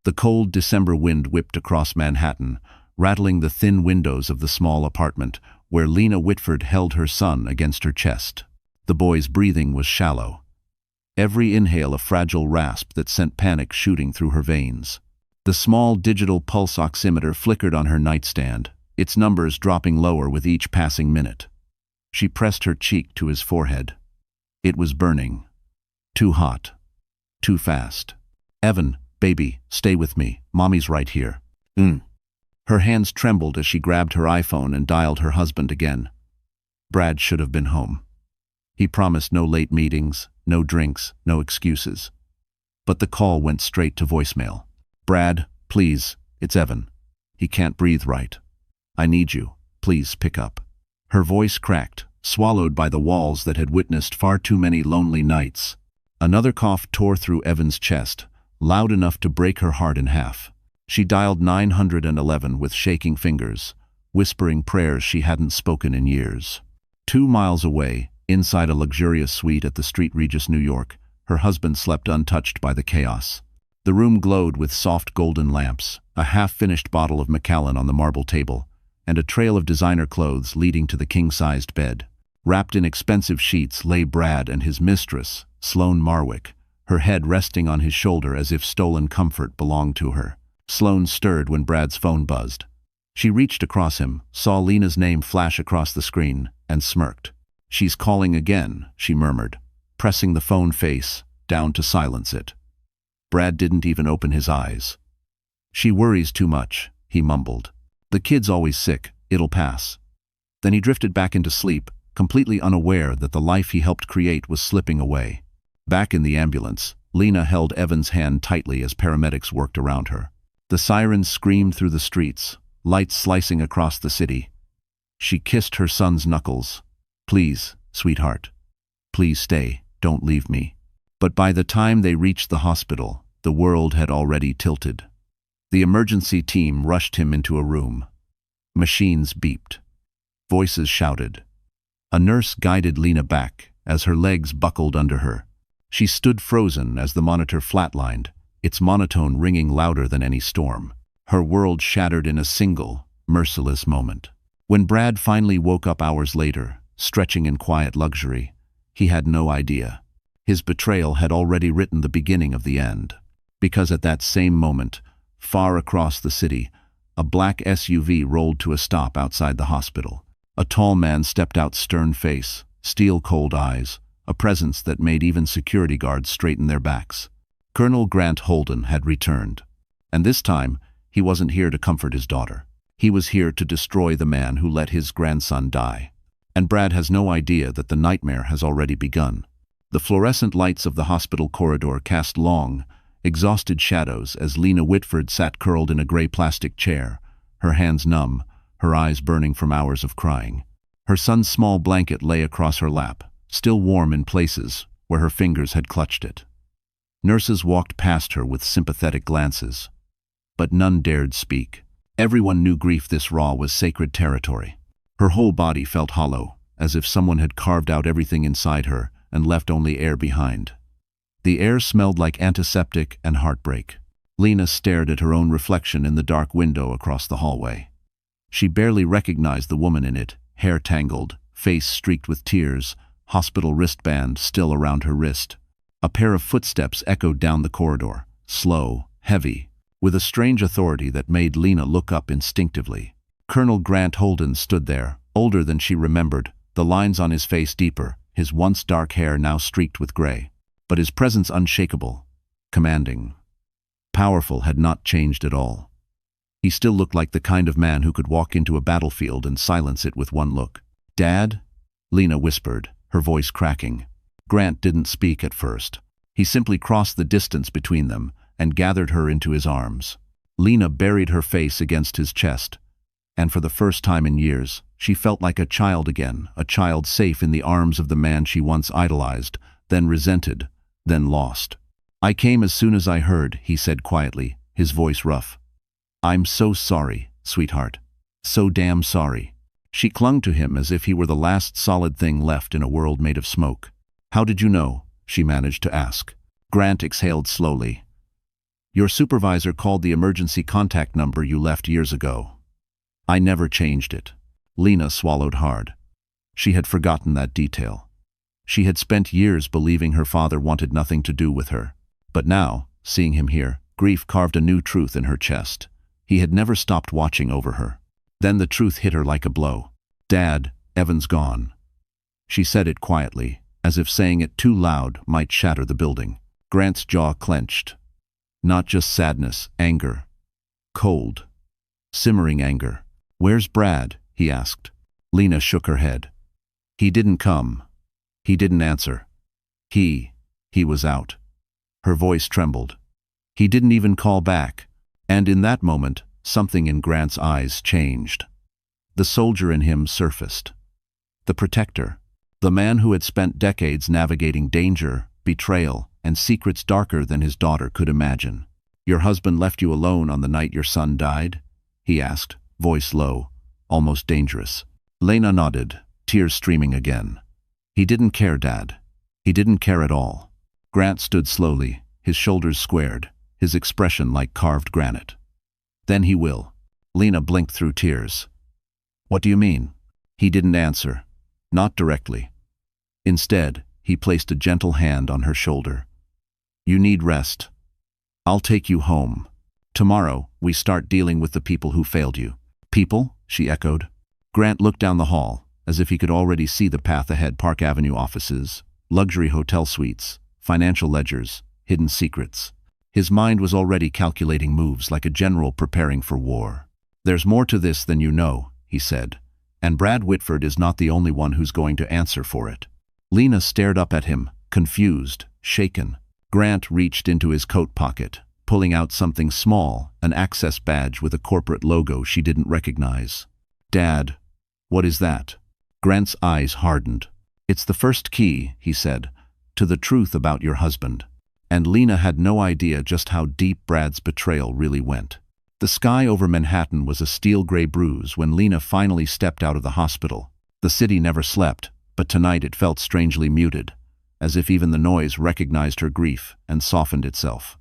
The cold December wind whipped across Manhattan, rattling the thin windows of the small apartment where Lena Whitford held her son against her chest. The boy's breathing was shallow. Every inhale a fragile rasp that sent panic shooting through her veins. The small digital pulse oximeter flickered on her nightstand, its numbers dropping lower with each passing minute. She pressed her cheek to his forehead. It was burning. Too hot. Too fast. "Evan, baby, stay with me. Mommy's right here." Her hands trembled as she grabbed her iPhone and dialed her husband again. Brad should have been home. He promised no late meetings, no drinks, no excuses. But the call went straight to voicemail. "Brad, please, it's Evan. He can't breathe right. I need you. Please pick up." Her voice cracked, swallowed by the walls that had witnessed far too many lonely nights. Another cough tore through Evan's chest, loud enough to break her heart in half. She dialed 911 with shaking fingers, whispering prayers she hadn't spoken in years. 2 miles away, inside a luxurious suite at the St. Regis, New York, her husband slept untouched by the chaos. The room glowed with soft golden lamps, a half-finished bottle of Macallan on the marble table, and a trail of designer clothes leading to the king-sized bed. Wrapped in expensive sheets lay Brad and his mistress, Sloane Marwick, her head resting on his shoulder as if stolen comfort belonged to her. Sloane stirred when Brad's phone buzzed. She reached across him, saw Lena's name flash across the screen, and smirked. "She's calling again," she murmured, pressing the phone face down to silence it. Brad didn't even open his eyes. "She worries too much," he mumbled. "The kid's always sick, it'll pass." Then he drifted back into sleep, completely unaware that the life he helped create was slipping away. Back in the ambulance, Lena held Evan's hand tightly as paramedics worked around her. The sirens screamed through the streets, lights slicing across the city. She kissed her son's knuckles. "Please, sweetheart. Please stay, don't leave me." But by the time they reached the hospital, the world had already tilted. The emergency team rushed him into a room. Machines beeped. Voices shouted. A nurse guided Lena back as her legs buckled under her. She stood frozen as the monitor flatlined, its monotone ringing louder than any storm. Her world shattered in a single, merciless moment. When Brad finally woke up hours later, stretching in quiet luxury, he had no idea. His betrayal had already written the beginning of the end. Because at that same moment, far across the city, a black SUV rolled to a stop outside the hospital. A tall man stepped out, stern-face, steel-cold eyes, a presence that made even security guards straighten their backs. Colonel Grant Holden had returned, and this time he wasn't here to comfort his daughter. He was here to destroy the man who let his grandson die. And Brad has no idea that the nightmare has already begun. The fluorescent lights of the hospital corridor cast long, exhausted shadows as Lena Whitford sat curled in a gray plastic chair, her hands numb, her eyes burning from hours of crying. Her son's small blanket lay across her lap, still warm in places where her fingers had clutched it. Nurses walked past her with sympathetic glances, but none dared speak. Everyone knew grief this raw was sacred territory. Her whole body felt hollow, as if someone had carved out everything inside her and left only air behind. The air smelled like antiseptic and heartbreak. Lena stared at her own reflection in the dark window across the hallway. She barely recognized the woman in it, hair tangled, face streaked with tears, hospital wristband still around her wrist. A pair of footsteps echoed down the corridor, slow, heavy, with a strange authority that made Lena look up instinctively. Colonel Grant Holden stood there, older than she remembered, the lines on his face deeper, his once dark hair now streaked with gray. But his presence unshakable, commanding. Powerful had not changed at all. He still looked like the kind of man who could walk into a battlefield and silence it with one look. "Dad?" Lena whispered, her voice cracking. Grant didn't speak at first. He simply crossed the distance between them and gathered her into his arms. Lena buried her face against his chest, and for the first time in years, she felt like a child again, a child safe in the arms of the man she once idolized, then resented, then lost. "I came as soon as I heard," he said quietly, his voice rough. "I'm so sorry, sweetheart. So damn sorry." She clung to him as if he were the last solid thing left in a world made of smoke. "How did you know?" she managed to ask. Grant exhaled slowly. Your supervisor called the emergency contact number you left years ago. I never changed it. Lena swallowed hard. She had forgotten that detail. She had spent years believing her father wanted nothing to do with her. But now, seeing him here, grief carved a new truth in her chest. He had never stopped watching over her. Then the truth hit her like a blow. Dad, Evan's gone. She said it quietly, as if saying it too loud might shatter the building. Grant's jaw clenched. Not just sadness, anger. Cold. Simmering anger. Where's Brad? He asked. Lena shook her head. He didn't come. He didn't answer. He was out. Her voice trembled. He didn't even call back. And in that moment, something in Grant's eyes changed. The soldier in him surfaced. The protector. The man who had spent decades navigating danger, betrayal, and secrets darker than his daughter could imagine. Your husband left you alone on the night your son died? He asked, voice low, almost dangerous. Lena nodded, tears streaming again. He didn't care, Dad. He didn't care at all. Grant stood slowly, his shoulders squared, his expression like carved granite. Then he will. Lena blinked through tears. What do you mean? He didn't answer. Not directly. Instead, he placed a gentle hand on her shoulder. You need rest. I'll take you home. Tomorrow, we start dealing with the people who failed you. People? She echoed. Grant looked down the hall, as if he could already see the path ahead. Park Avenue offices, luxury hotel suites, financial ledgers, hidden secrets. His mind was already calculating moves like a general preparing for war. There's more to this than you know, he said, and Brad Whitford is not the only one who's going to answer for it. Lena stared up at him, confused, shaken. Grant reached into his coat pocket, pulling out something small, an access badge with a corporate logo she didn't recognize. Dad, what is that? Grant's eyes hardened. It's the first key, he said, to the truth about your husband. And Lena had no idea just how deep Brad's betrayal really went. The sky over Manhattan was a steel-gray bruise when Lena finally stepped out of the hospital. The city never slept, but tonight it felt strangely muted, as if even the noise recognized her grief and softened itself.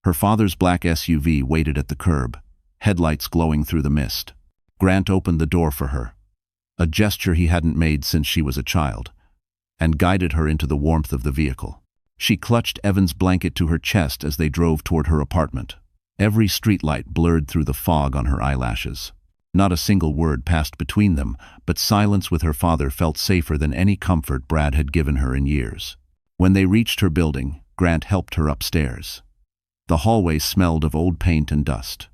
Her father's black SUV waited at the curb, headlights glowing through the mist. Grant opened the door for her, a gesture he hadn't made since she was a child, and guided her into the warmth of the vehicle. She clutched Evan's blanket to her chest as they drove toward her apartment. Every streetlight blurred through the fog on her eyelashes. Not a single word passed between them, but silence with her father felt safer than any comfort Brad had given her in years. When they reached her building, Grant helped her upstairs. The hallway smelled of old paint and dust.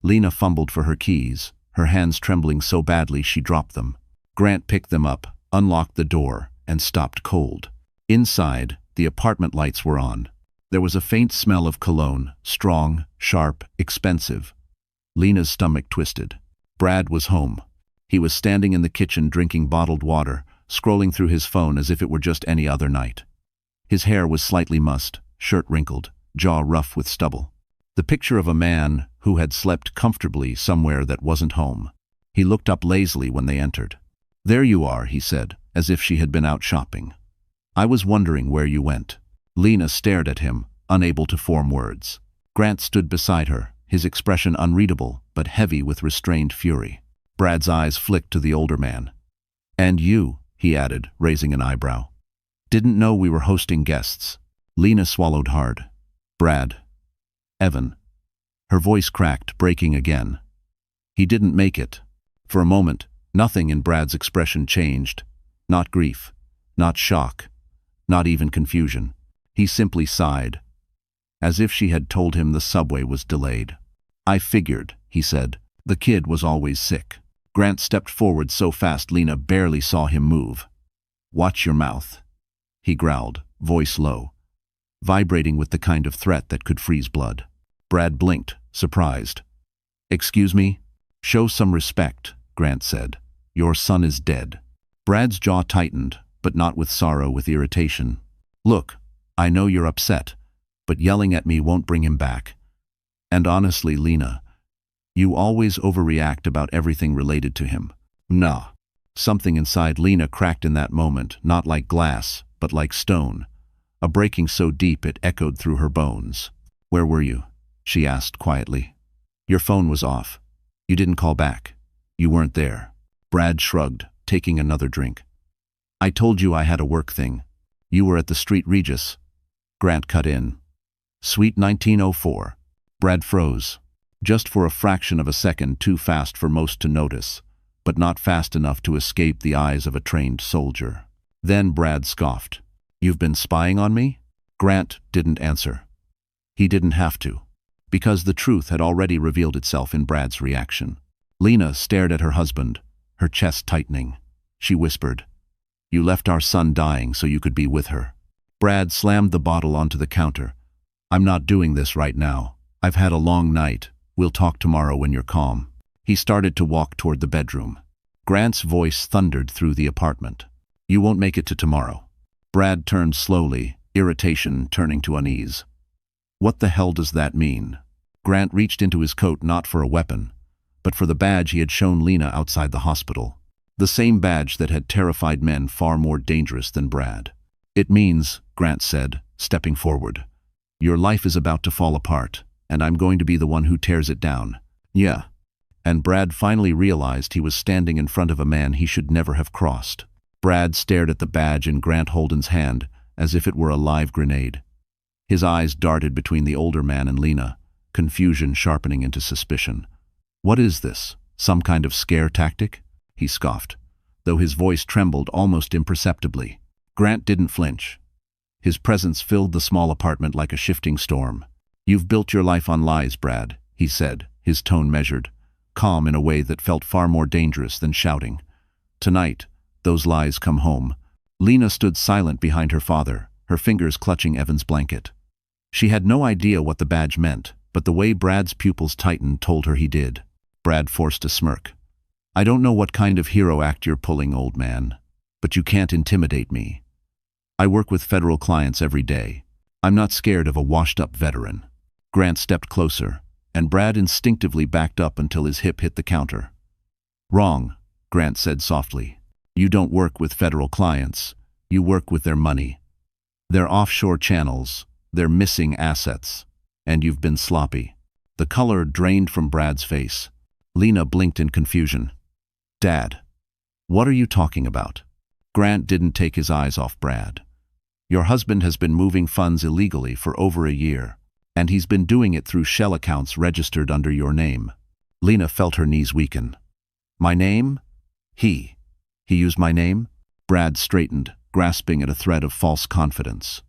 Lena fumbled for her keys, her hands trembling so badly she dropped them. Grant picked them up, unlocked the door, and stopped cold. Inside, the apartment lights were on. There was a faint smell of cologne, strong, sharp, expensive. Lena's stomach twisted. Brad was home. He was standing in the kitchen drinking bottled water, scrolling through his phone as if it were just any other night. His hair was slightly mussed, shirt wrinkled, jaw rough with stubble. The picture of a man who had slept comfortably somewhere that wasn't home. He looked up lazily when they entered. There you are, he said, as if she had been out shopping. I was wondering where you went. Lena stared at him, unable to form words. Grant stood beside her, his expression unreadable, but heavy with restrained fury. Brad's eyes flicked to the older man. And you, he added, raising an eyebrow. Didn't know we were hosting guests. Lena swallowed hard. Brad. Evan. Her voice cracked, breaking again. He didn't make it. For a moment, nothing in Brad's expression changed. Not grief. Not shock. Not even confusion. He simply sighed, as if she had told him the subway was delayed. I figured, he said. The kid was always sick. Grant stepped forward so fast Lena barely saw him move. Watch your mouth, he growled, voice low, vibrating with the kind of threat that could freeze blood. Brad blinked, surprised. Excuse me? Show some respect, Grant said. Your son is dead. Brad's jaw tightened, but not with sorrow, with irritation. Look, I know you're upset, but yelling at me won't bring him back. And honestly, Lena, you always overreact about everything related to him. Nah. Something inside Lena cracked in that moment, not like glass, but like stone, a breaking so deep it echoed through her bones. Where were you? she asked quietly. Your phone was off. You didn't call back. You weren't there. Brad shrugged, taking another drink. I told you I had a work thing. You were at the Street Regis. Grant cut in. Sweet 1904. Brad froze. Just for a fraction of a second, too fast for most to notice, but not fast enough to escape the eyes of a trained soldier. Then Brad scoffed. You've been spying on me? Grant didn't answer. He didn't have to, because the truth had already revealed itself in Brad's reaction. Lena stared at her husband, her chest tightening. She whispered, You left our son dying so you could be with her. Brad slammed the bottle onto the counter. I'm not doing this right now. I've had a long night. We'll talk tomorrow when you're calm. He started to walk toward the bedroom. Grant's voice thundered through the apartment. You won't make it to tomorrow. Brad turned slowly, irritation turning to unease. What the hell does that mean? Grant reached into his coat not for a weapon, but for the badge he had shown Lena outside the hospital. The same badge that had terrified men far more dangerous than Brad. It means, Grant said, stepping forward, your life is about to fall apart, and I'm going to be the one who tears it down. Yeah. And Brad finally realized he was standing in front of a man he should never have crossed. Brad stared at the badge in Grant Holden's hand as if it were a live grenade. His eyes darted between the older man and Lena, confusion sharpening into suspicion. What is this? Some kind of scare tactic? He scoffed, though his voice trembled almost imperceptibly. Grant didn't flinch. His presence filled the small apartment like a shifting storm. You've built your life on lies, Brad, he said, his tone measured, calm in a way that felt far more dangerous than shouting. Tonight, those lies come home. Lena stood silent behind her father, her fingers clutching Evan's blanket. She had no idea what the badge meant, but the way Brad's pupils tightened told her he did. Brad forced a smirk. I don't know what kind of hero act you're pulling, old man, but you can't intimidate me. I work with federal clients every day. I'm not scared of a washed-up veteran. Grant stepped closer, and Brad instinctively backed up until his hip hit the counter. Wrong, Grant said softly. You don't work with federal clients. You work with their money. Their offshore channels, their missing assets. And you've been sloppy. The color drained from Brad's face. Lena blinked in confusion. Dad, what are you talking about? Grant didn't take his eyes off Brad. Your husband has been moving funds illegally for over a year, and he's been doing it through shell accounts registered under your name. Lena felt her knees weaken. My name? He used my name? Brad straightened, grasping at a thread of false confidence.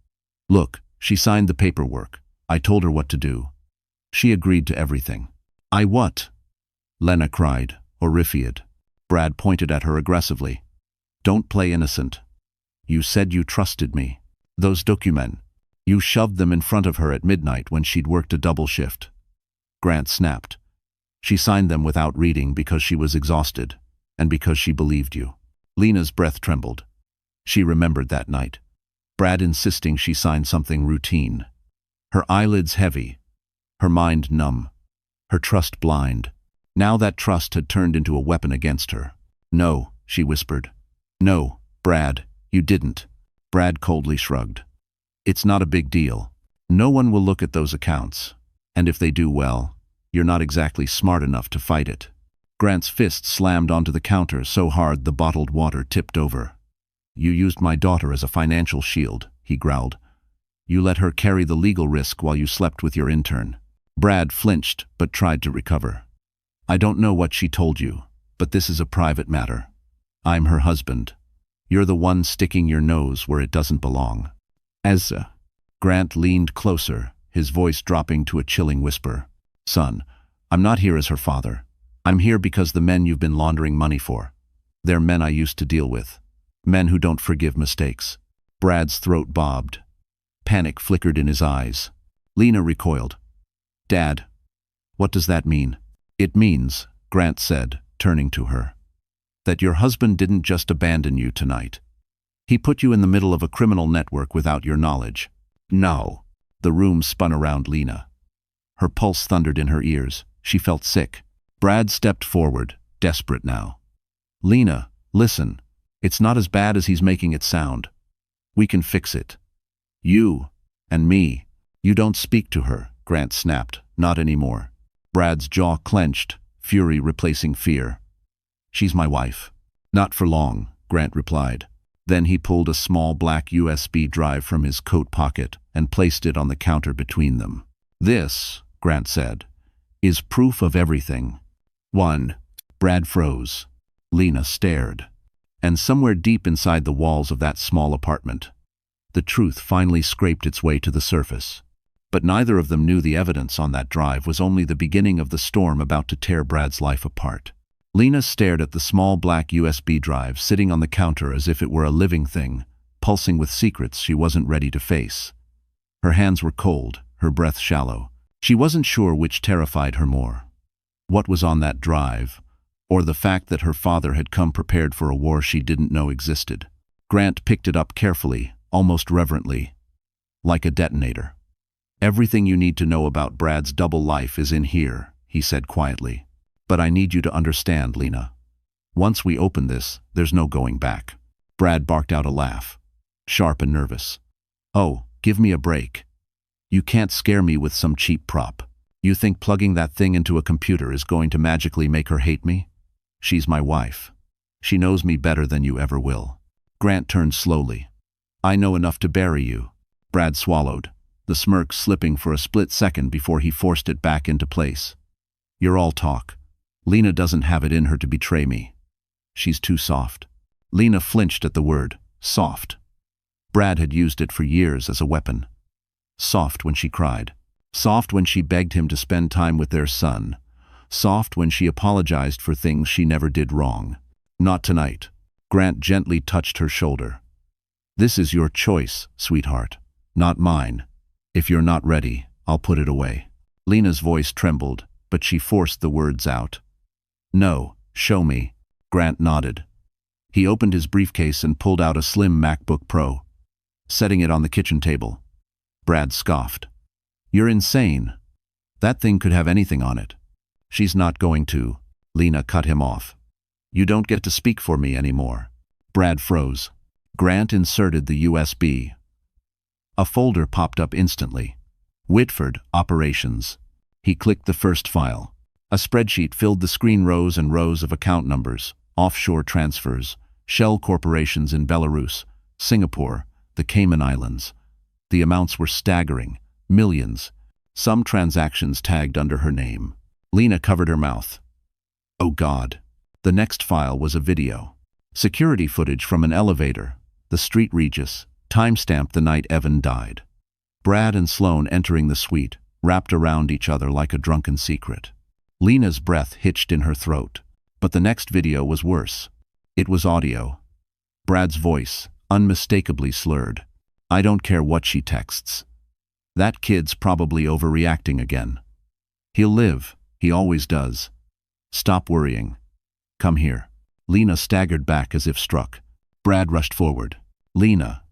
Look, she signed the paperwork. I told her what to do. She agreed to everything. I what? Lena cried, horrified. Brad pointed at her aggressively. Don't play innocent. You said you trusted me. Those documents, you shoved them in front of her at midnight when she'd worked a double shift. Grant snapped. She signed them without reading because she was exhausted, and because she believed you. Lena's breath trembled. She remembered that night. Brad insisting she signed something routine. Her eyelids heavy, her mind numb, her trust blind. Now that trust had turned into a weapon against her. No, she whispered. No, Brad, you didn't. Brad coldly shrugged. It's not a big deal. No one will look at those accounts. And if they do, well, you're not exactly smart enough to fight it. Grant's fist slammed onto the counter so hard the bottled water tipped over. You used my daughter as a financial shield, he growled. You let her carry the legal risk while you slept with your intern. Brad flinched, but tried to recover. I don't know what she told you, but this is a private matter. I'm her husband. You're the one sticking your nose where it doesn't belong. Grant leaned closer, his voice dropping to a chilling whisper. Son, I'm not here as her father. I'm here because the men you've been laundering money for. They're men I used to deal with. Men who don't forgive mistakes. Brad's throat bobbed. Panic flickered in his eyes. Lena recoiled. Dad, what does that mean? It means, Grant said, turning to her, that your husband didn't just abandon you tonight. He put you in the middle of a criminal network without your knowledge. No. The room spun around Lena. Her pulse thundered in her ears. She felt sick. Brad stepped forward, desperate now. Lena, listen. It's not as bad as he's making it sound. We can fix it. You and me. You don't speak to her, Grant snapped, Not anymore. Brad's jaw clenched, fury replacing fear. She's my wife. Not for long, Grant replied. Then he pulled a small black USB drive from his coat pocket and placed it on the counter between them. This, Grant said, is proof of everything. 1. Brad froze. Lena stared. And somewhere deep inside the walls of that small apartment, the truth finally scraped its way to the surface. But neither of them knew the evidence on that drive was only the beginning of the storm about to tear Brad's life apart. Lena stared at the small black USB drive sitting on the counter as if it were a living thing, pulsing with secrets she wasn't ready to face. Her hands were cold, her breath shallow. She wasn't sure which terrified her more. What was on that drive, or the fact that her father had come prepared for a war she didn't know existed. Grant picked it up carefully, almost reverently, like a detonator. Everything you need to know about Brad's double life is in here, he said quietly. But I need you to understand, Lena. Once we open this, there's no going back. Brad barked out a laugh, sharp and nervous. Oh, give me a break. You can't scare me with some cheap prop. You think plugging that thing into a computer is going to magically make her hate me? She's my wife. She knows me better than you ever will. Grant turned slowly. I know enough to bury you. Brad swallowed, the smirk slipping for a split second before he forced it back into place. You're all talk. Lena doesn't have it in her to betray me. She's too soft. Lena flinched at the word, soft. Brad had used it for years as a weapon. Soft when she cried. Soft when she begged him to spend time with their son. Soft when she apologized for things she never did wrong. Not tonight. Grant gently touched her shoulder. This is your choice, sweetheart, not mine. If you're not ready, I'll put it away. Lena's voice trembled, but she forced the words out. No, show me. Grant nodded. He opened his briefcase and pulled out a slim MacBook Pro, setting it on the kitchen table. Brad scoffed. You're insane. That thing could have anything on it. She's not going to. Lena cut him off. You don't get to speak for me anymore. Brad froze. Grant inserted the USB. A folder popped up instantly. Whitford, Operations. He clicked the first file. A spreadsheet filled the screen, rows and rows of account numbers, offshore transfers, shell corporations in Belarus, Singapore, the Cayman Islands. The amounts were staggering. Millions. Some transactions tagged under her name. Lena covered her mouth. Oh God. The next file was a video. Security footage from an elevator, the Street Regis, timestamped the night Evan died. Brad and Sloane entering the suite, wrapped around each other like a drunken secret. Lena's breath hitched in her throat. But the next video was worse. It was audio. Brad's voice, unmistakably slurred. I don't care what she texts. That kid's probably overreacting again. He'll live. He always does. Stop worrying. Come here. Lena staggered back as if struck. Brad rushed forward. Lena.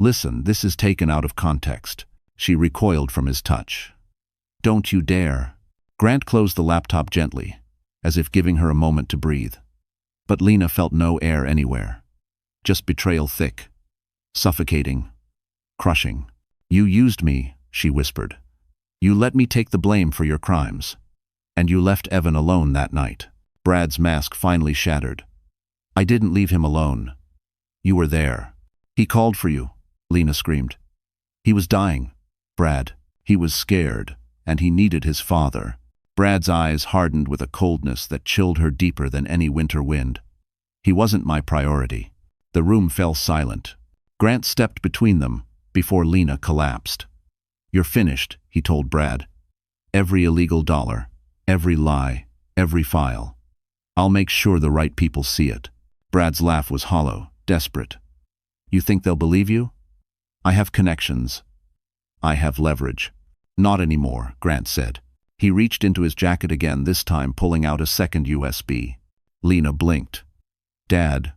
Listen, this is taken out of context. She recoiled from his touch. Don't you dare. Grant closed the laptop gently, as if giving her a moment to breathe. But Lena felt no air anywhere. Just betrayal thick. Suffocating. Crushing. You used me, she whispered. You let me take the blame for your crimes. And you left Evan alone that night. Brad's mask finally shattered. I didn't leave him alone. You were there. He called for you, Lena screamed. He was dying, Brad. He was scared, and he needed his father. Brad's eyes hardened with a coldness that chilled her deeper than any winter wind. He wasn't my priority. The room fell silent. Grant stepped between them before Lena collapsed. You're finished, he told Brad. Every illegal dollar, every lie, every file. I'll make sure the right people see it. Brad's laugh was hollow, desperate. You think they'll believe you? I have connections. I have leverage. Not anymore, Grant said. He reached into his jacket again, this time pulling out a second USB. Lena blinked. Dad,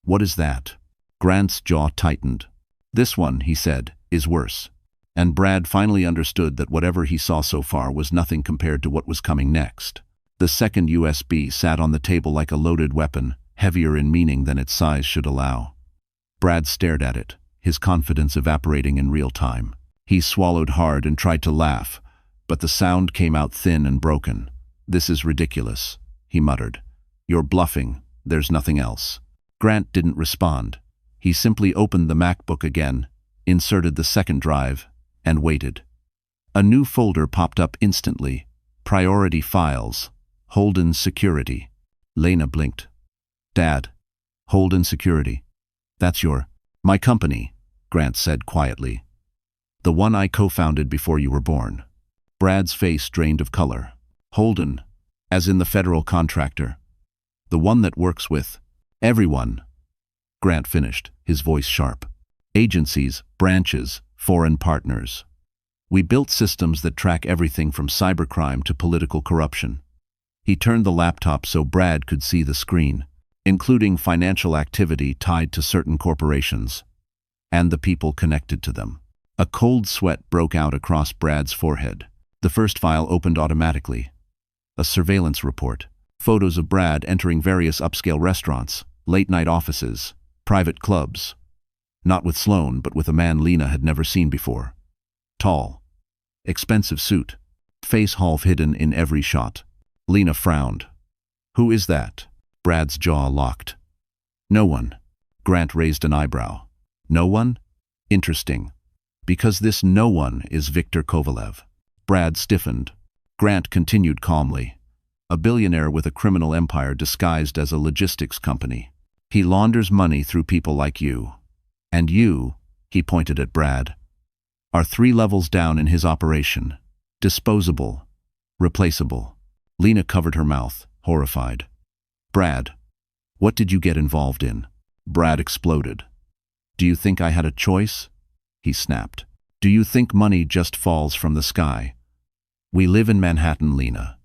what is that? Grant's jaw tightened. This one, he said, is worse. And Brad finally understood that whatever he saw so far was nothing compared to what was coming next. The second USB sat on the table like a loaded weapon, heavier in meaning than its size should allow. Brad stared at it, his confidence evaporating in real time. He swallowed hard and tried to laugh, but the sound came out thin and broken. "This is ridiculous," he muttered. "You're bluffing. There's nothing else." Grant didn't respond. He simply opened the MacBook again, inserted the second drive, and waited. A new folder popped up instantly. Priority Files. Holden Security. Lena blinked. "Dad. Holden Security. That's my company," Grant said quietly. "The one I co-founded before you were born." Brad's face drained of color. "Holden, as in the federal contractor. The one that works with everyone," Grant finished, his voice sharp. "Agencies, branches, foreign partners. We built systems that track everything from cybercrime to political corruption." He turned the laptop so Brad could see the screen, including financial activity tied to certain corporations, and the people connected to them. A cold sweat broke out across Brad's forehead. The first file opened automatically. A surveillance report. Photos of Brad entering various upscale restaurants, late-night offices, private clubs. Not with Sloan, but with a man Lena had never seen before. Tall. Expensive suit. Face half hidden in every shot. Lena frowned. "Who is that?" Brad's jaw locked. "No one." Grant raised an eyebrow. "No one? Interesting. Because this no one is Viktor Kovalev." Brad stiffened. Grant continued calmly. "A billionaire with a criminal empire disguised as a logistics company. He launders money through people like you. And you," he pointed at Brad, "are 3 levels down in his operation. Disposable. Replaceable." Lena covered her mouth, horrified. "Brad, what did you get involved in?" Brad exploded. "Do you think I had a choice?" he snapped. "Do you think money just falls from the sky? We live in Manhattan, Lena.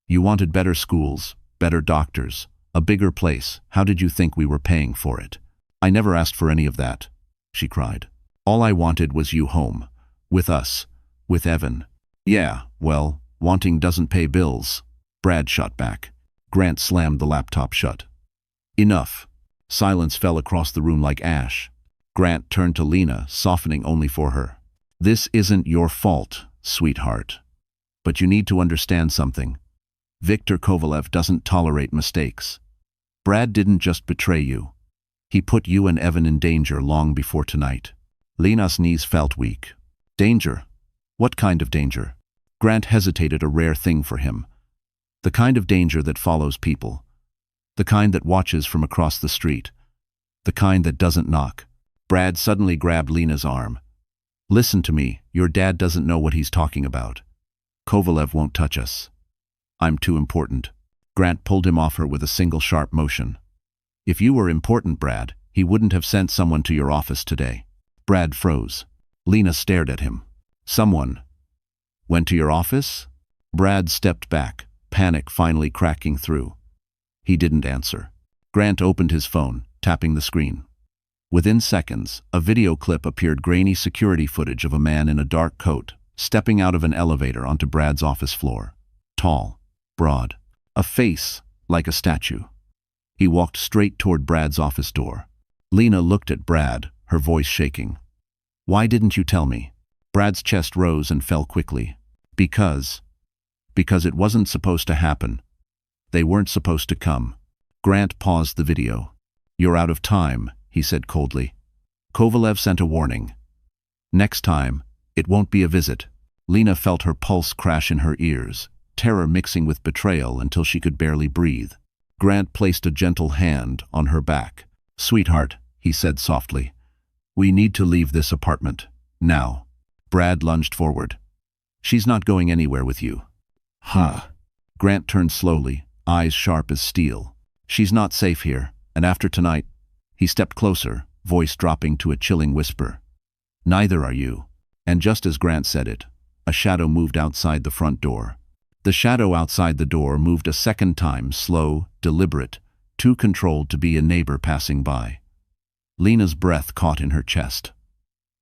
You wanted better schools, better doctors, a bigger place. How did you think we were paying for it?" "I never asked for any of that," she cried. "All I wanted was you home. With us. With Evan." "Yeah, well, wanting doesn't pay bills," Brad shot back. Grant slammed the laptop shut. "Enough." Silence fell across the room like ash. Grant turned to Lena, softening only for her. "This isn't your fault, sweetheart. But you need to understand something. Viktor Kovalev doesn't tolerate mistakes. Brad didn't just betray you. He put you and Evan in danger long before tonight." Lena's knees felt weak. "Danger? What kind of danger?" Grant hesitated, a rare thing for him. The kind of danger that follows people. The kind that watches from across the street. The kind that doesn't knock. Brad suddenly grabbed Lena's arm. "Listen to me, your dad doesn't know what he's talking about. Kovalev won't touch us. I'm too important." Grant pulled him off her with a single sharp motion. "If you were important, Brad, he wouldn't have sent someone to your office today." Brad froze. Lena stared at him. "Someone went to your office?" Brad stepped back, panic finally cracking through. He didn't answer. Grant opened his phone, tapping the screen. Within seconds, a video clip appeared, grainy security footage of a man in a dark coat, stepping out of an elevator onto Brad's office floor. Tall, broad, a face like a statue. He walked straight toward Brad's office door. Lena looked at Brad, her voice shaking. "Why didn't you tell me?" Brad's chest rose and fell quickly. Because it wasn't supposed to happen. They weren't supposed to come." Grant paused the video. "You're out of time," he said coldly. "Kovalev sent a warning. Next time, it won't be a visit." Lena felt her pulse crash in her ears, terror mixing with betrayal until she could barely breathe. Grant placed a gentle hand on her back. "Sweetheart," he said softly, "we need to leave this apartment. Now." Brad lunged forward. "She's not going anywhere with you." "Huh." Grant turned slowly, eyes sharp as steel. "She's not safe here, and after tonight—" He stepped closer, voice dropping to a chilling whisper. "Neither are you." And just as Grant said it, a shadow moved outside the front door. The shadow outside the door moved a second time, slow, deliberate, too controlled to be a neighbor passing by. Lena's breath caught in her chest.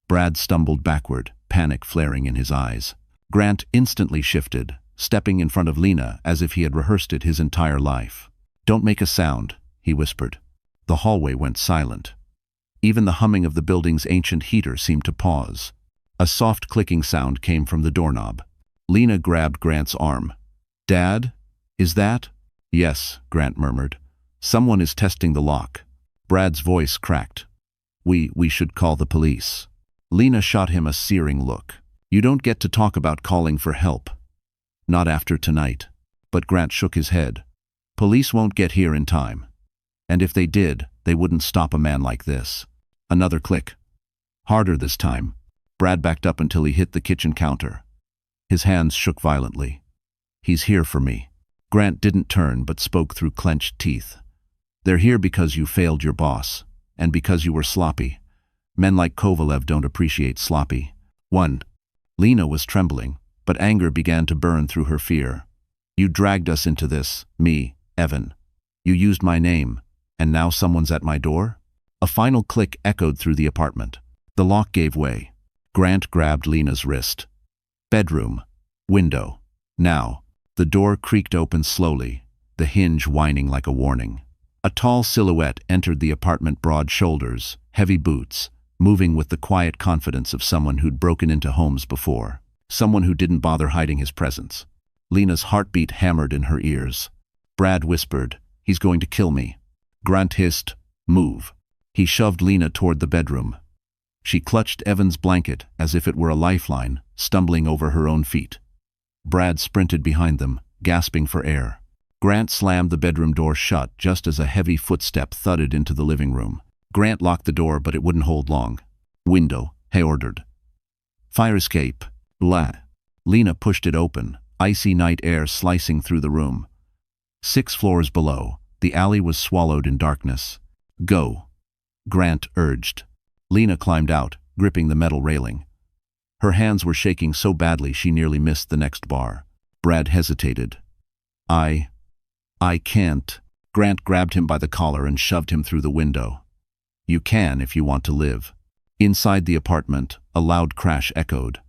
Brad stumbled backward, panic flaring in his eyes. Grant instantly shifted, stepping in front of Lena as if he had rehearsed it his entire life. "Don't make a sound," he whispered. The hallway went silent. Even the humming of the building's ancient heater seemed to pause. A soft clicking sound came from the doorknob. Lena grabbed Grant's arm. "Dad? Is that?" "Yes," Grant murmured. "Someone is testing the lock." Brad's voice cracked. We should call the police." Lena shot him a searing look. "You don't get to talk about calling for help. Not after tonight." But Grant shook his head. "Police won't get here in time. And if they did, they wouldn't stop a man like this." Another click. Harder this time. Brad backed up until he hit the kitchen counter. His hands shook violently. "He's here for me." Grant didn't turn but spoke through clenched teeth. "They're here because you failed your boss, and because you were sloppy. Men like Kovalev don't appreciate sloppy." "One." Lena was trembling, but anger began to burn through her fear. "You dragged us into this, me, Evan. You used my name, and now someone's at my door?" A final click echoed through the apartment. The lock gave way. Grant grabbed Lena's wrist. "Bedroom. Window. Now." The door creaked open slowly, the hinge whining like a warning. A tall silhouette entered the apartment, broad shoulders, heavy boots, moving with the quiet confidence of someone who'd broken into homes before. Someone who didn't bother hiding his presence. Lena's heartbeat hammered in her ears. Brad whispered, "He's going to kill me." Grant hissed, "Move." He shoved Lena toward the bedroom. She clutched Evan's blanket as if it were a lifeline, stumbling over her own feet. Brad sprinted behind them, gasping for air. Grant slammed the bedroom door shut just as a heavy footstep thudded into the living room. Grant locked the door, but it wouldn't hold long. "Window," he ordered. "Fire escape." Blah. Lena pushed it open, icy night air slicing through the room. 6 floors below, the alley was swallowed in darkness. "Go," Grant urged. Lena climbed out, gripping the metal railing. Her hands were shaking so badly she nearly missed the next bar. Brad hesitated. I can't." Grant grabbed him by the collar and shoved him through the window. "You can if you want to live." Inside the apartment, a loud crash echoed.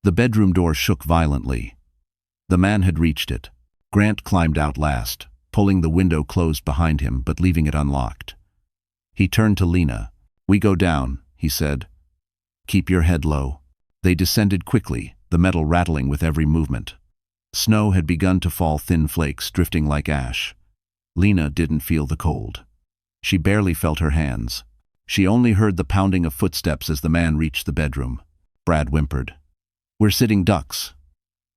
The bedroom door shook violently. The man had reached it. Grant climbed out last, pulling the window closed behind him but leaving it unlocked. He turned to Lena. "We go down," he said. "Keep your head low." They descended quickly, the metal rattling with every movement. Snow had begun to fall, thin flakes drifting like ash. Lena didn't feel the cold. She barely felt her hands. She only heard the pounding of footsteps as the man reached the bedroom. Brad whimpered. "We're sitting ducks.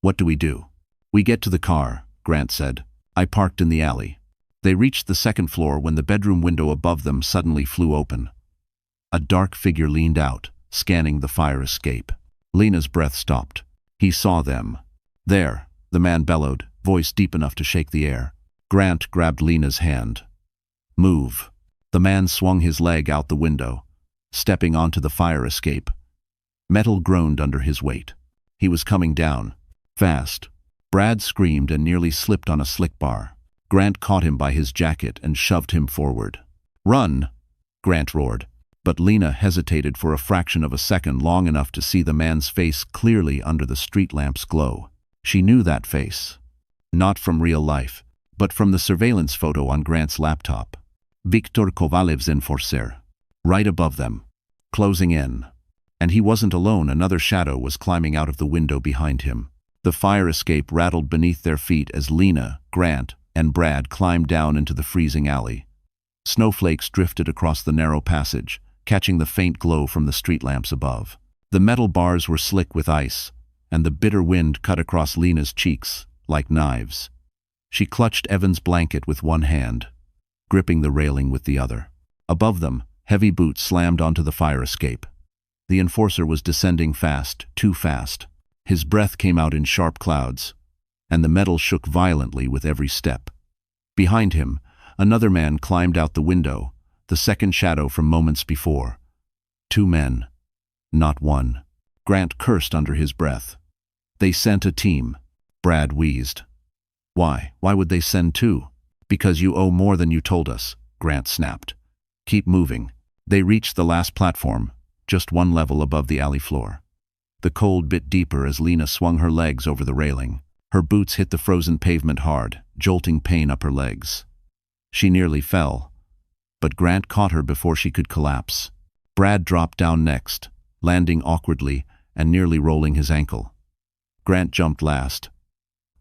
What do we do?" "We get to the car," Grant said. "I parked in the alley." They reached the 2nd floor when the bedroom window above them suddenly flew open. A dark figure leaned out, scanning the fire escape. Lena's breath stopped. He saw them. "There," the man bellowed, voice deep enough to shake the air. Grant grabbed Lena's hand. "Move." The man swung his leg out the window, stepping onto the fire escape. Metal groaned under his weight. He was coming down. Fast. Brad screamed and nearly slipped on a slick bar. Grant caught him by his jacket and shoved him forward. "Run!" Grant roared. But Lena hesitated for a fraction of a second, long enough to see the man's face clearly under the street lamp's glow. She knew that face. Not from real life, but from the surveillance photo on Grant's laptop. Viktor Kovalev's enforcer. Right above them. Closing in. And he wasn't alone, another shadow was climbing out of the window behind him. The fire escape rattled beneath their feet as Lena, Grant, and Brad climbed down into the freezing alley. Snowflakes drifted across the narrow passage, catching the faint glow from the street lamps above. The metal bars were slick with ice, and the bitter wind cut across Lena's cheeks like knives. She clutched Evan's blanket with one hand, gripping the railing with the other. Above them, heavy boots slammed onto the fire escape. The enforcer was descending fast, too fast. His breath came out in sharp clouds, and the metal shook violently with every step. Behind him, another man climbed out the window, the second shadow from moments before. 2 men, not one. Grant cursed under his breath. "They sent a team," Brad wheezed. "Why? Why would they send 2? "Because you owe more than you told us," Grant snapped. "Keep moving." They reached the last platform, just 1 level above the alley floor. The cold bit deeper as Lena swung her legs over the railing. Her boots hit the frozen pavement hard, jolting pain up her legs. She nearly fell, but Grant caught her before she could collapse. Brad dropped down next, landing awkwardly and nearly rolling his ankle. Grant jumped last,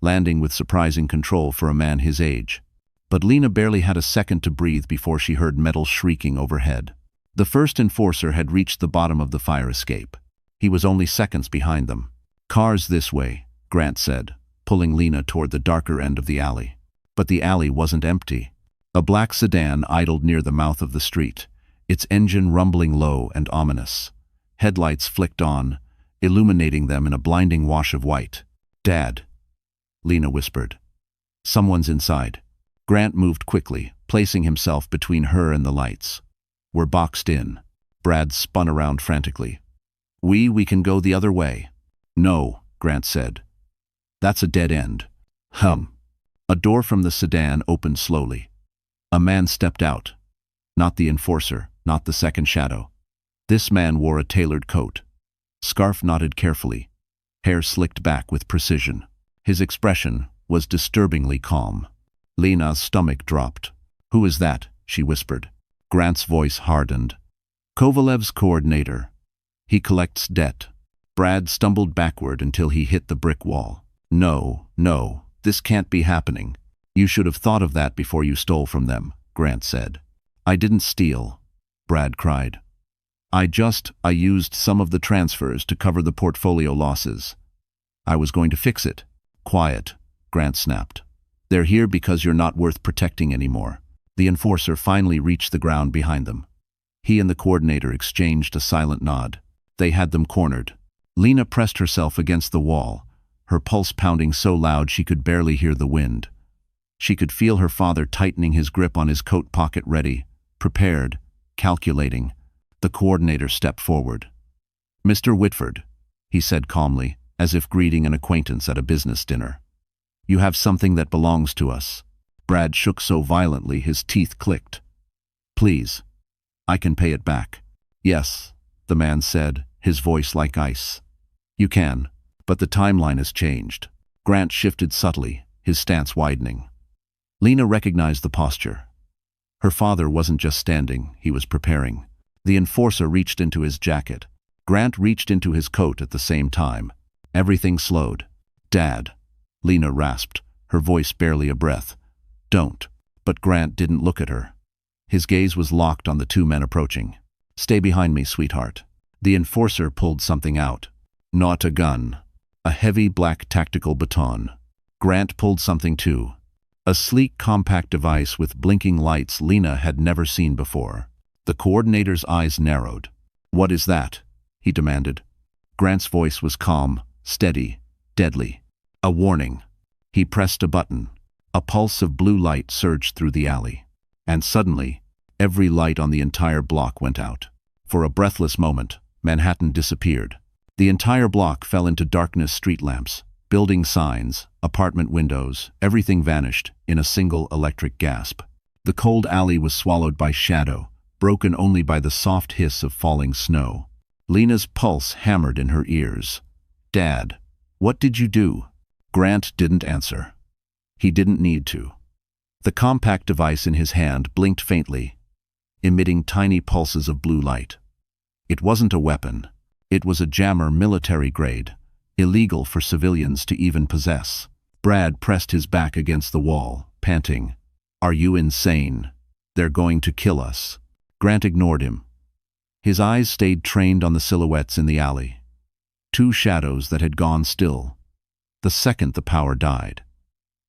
landing with surprising control for a man his age. But Lena barely had a second to breathe before she heard metal shrieking overhead. The first enforcer had reached the bottom of the fire escape. He was only seconds behind them. "Cars this way," Grant said, pulling Lena toward the darker end of the alley. But the alley wasn't empty. A black sedan idled near the mouth of the street, its engine rumbling low and ominous. Headlights flicked on, illuminating them in a blinding wash of white. "Dad," Lena whispered. "Someone's inside." Grant moved quickly, placing himself between her and the lights. "We're boxed in." Brad spun around frantically. We can go the other way." "No," Grant said. "That's a dead end." A door from the sedan opened slowly. A man stepped out. Not the enforcer, not the second shadow. This man wore a tailored coat. Scarf knotted carefully, hair slicked back with precision. His expression was disturbingly calm. Lena's stomach dropped. "Who is that?" she whispered. Grant's voice hardened. "Kovalev's coordinator. He collects debt." Brad stumbled backward until he hit the brick wall. No, this can't be happening. "You should have thought of that before you stole from them," Grant said. "I didn't steal," Brad cried. I used some of the transfers to cover the portfolio losses. I was going to fix it." "Quiet," Grant snapped. "They're here because you're not worth protecting anymore." The enforcer finally reached the ground behind them. He and the coordinator exchanged a silent nod. They had them cornered. Lena pressed herself against the wall, her pulse pounding so loud she could barely hear the wind. She could feel her father tightening his grip on his coat pocket, ready, prepared, calculating. The coordinator stepped forward. "Mr. Whitford," he said calmly, as if greeting an acquaintance at a business dinner. "You have something that belongs to us." Brad shook so violently his teeth clicked. "Please, I can pay it back." "Yes," the man said, his voice like ice. "You can, but the timeline has changed." Grant shifted subtly, his stance widening. Lena recognized the posture. Her father wasn't just standing, he was preparing. The enforcer reached into his jacket. Grant reached into his coat at the same time. Everything slowed. "Dad," Lena rasped, her voice barely a breath. "Don't." But Grant didn't look at her. His gaze was locked on the two men approaching. "Stay behind me, sweetheart." The enforcer pulled something out. Not a gun. A heavy black tactical baton. Grant pulled something too. A sleek, compact device with blinking lights Lena had never seen before. The coordinator's eyes narrowed. "What is that?" he demanded. Grant's voice was calm, steady, deadly. "A warning." He pressed a button. A pulse of blue light surged through the alley. And suddenly, every light on the entire block went out. For a breathless moment, Manhattan disappeared. The entire block fell into darkness. Street lamps, building signs, apartment windows, everything vanished in a single electric gasp. The cold alley was swallowed by shadow, broken only by the soft hiss of falling snow. Lena's pulse hammered in her ears. "Dad, what did you do?" Grant didn't answer. He didn't need to. The compact device in his hand blinked faintly, emitting tiny pulses of blue light. It wasn't a weapon. It was a jammer, military grade, illegal for civilians to even possess. Brad pressed his back against the wall, panting. "Are you insane? They're going to kill us." Grant ignored him. His eyes stayed trained on the silhouettes in the alley. Two shadows that had gone still. The second the power died.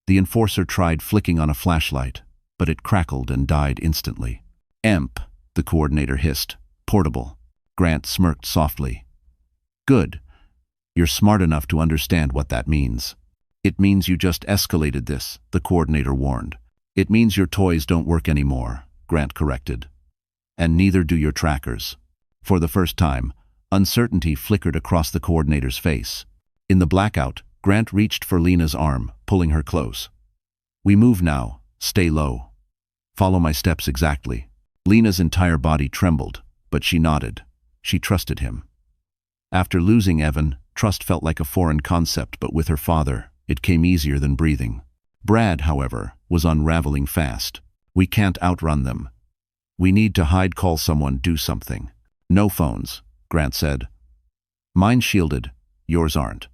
The enforcer tried flicking on a flashlight, but it crackled and died instantly. "EMP," the coordinator hissed. "Portable." Grant smirked softly. "Good. You're smart enough to understand what that means." "It means you just escalated this," the coordinator warned. "It means your toys don't work anymore," Grant corrected. "And neither do your trackers." For the first time, uncertainty flickered across the coordinator's face. In the blackout, Grant reached for Lena's arm, pulling her close. "We move now. Stay low. Follow my steps exactly." Lena's entire body trembled, but she nodded. She trusted him. After losing Evan, trust felt like a foreign concept, but with her father, it came easier than breathing. Brad, however, was unraveling fast. "We can't outrun them. We need to hide, call someone, do something." "No phones," Grant said. "Mine's shielded. Yours aren't."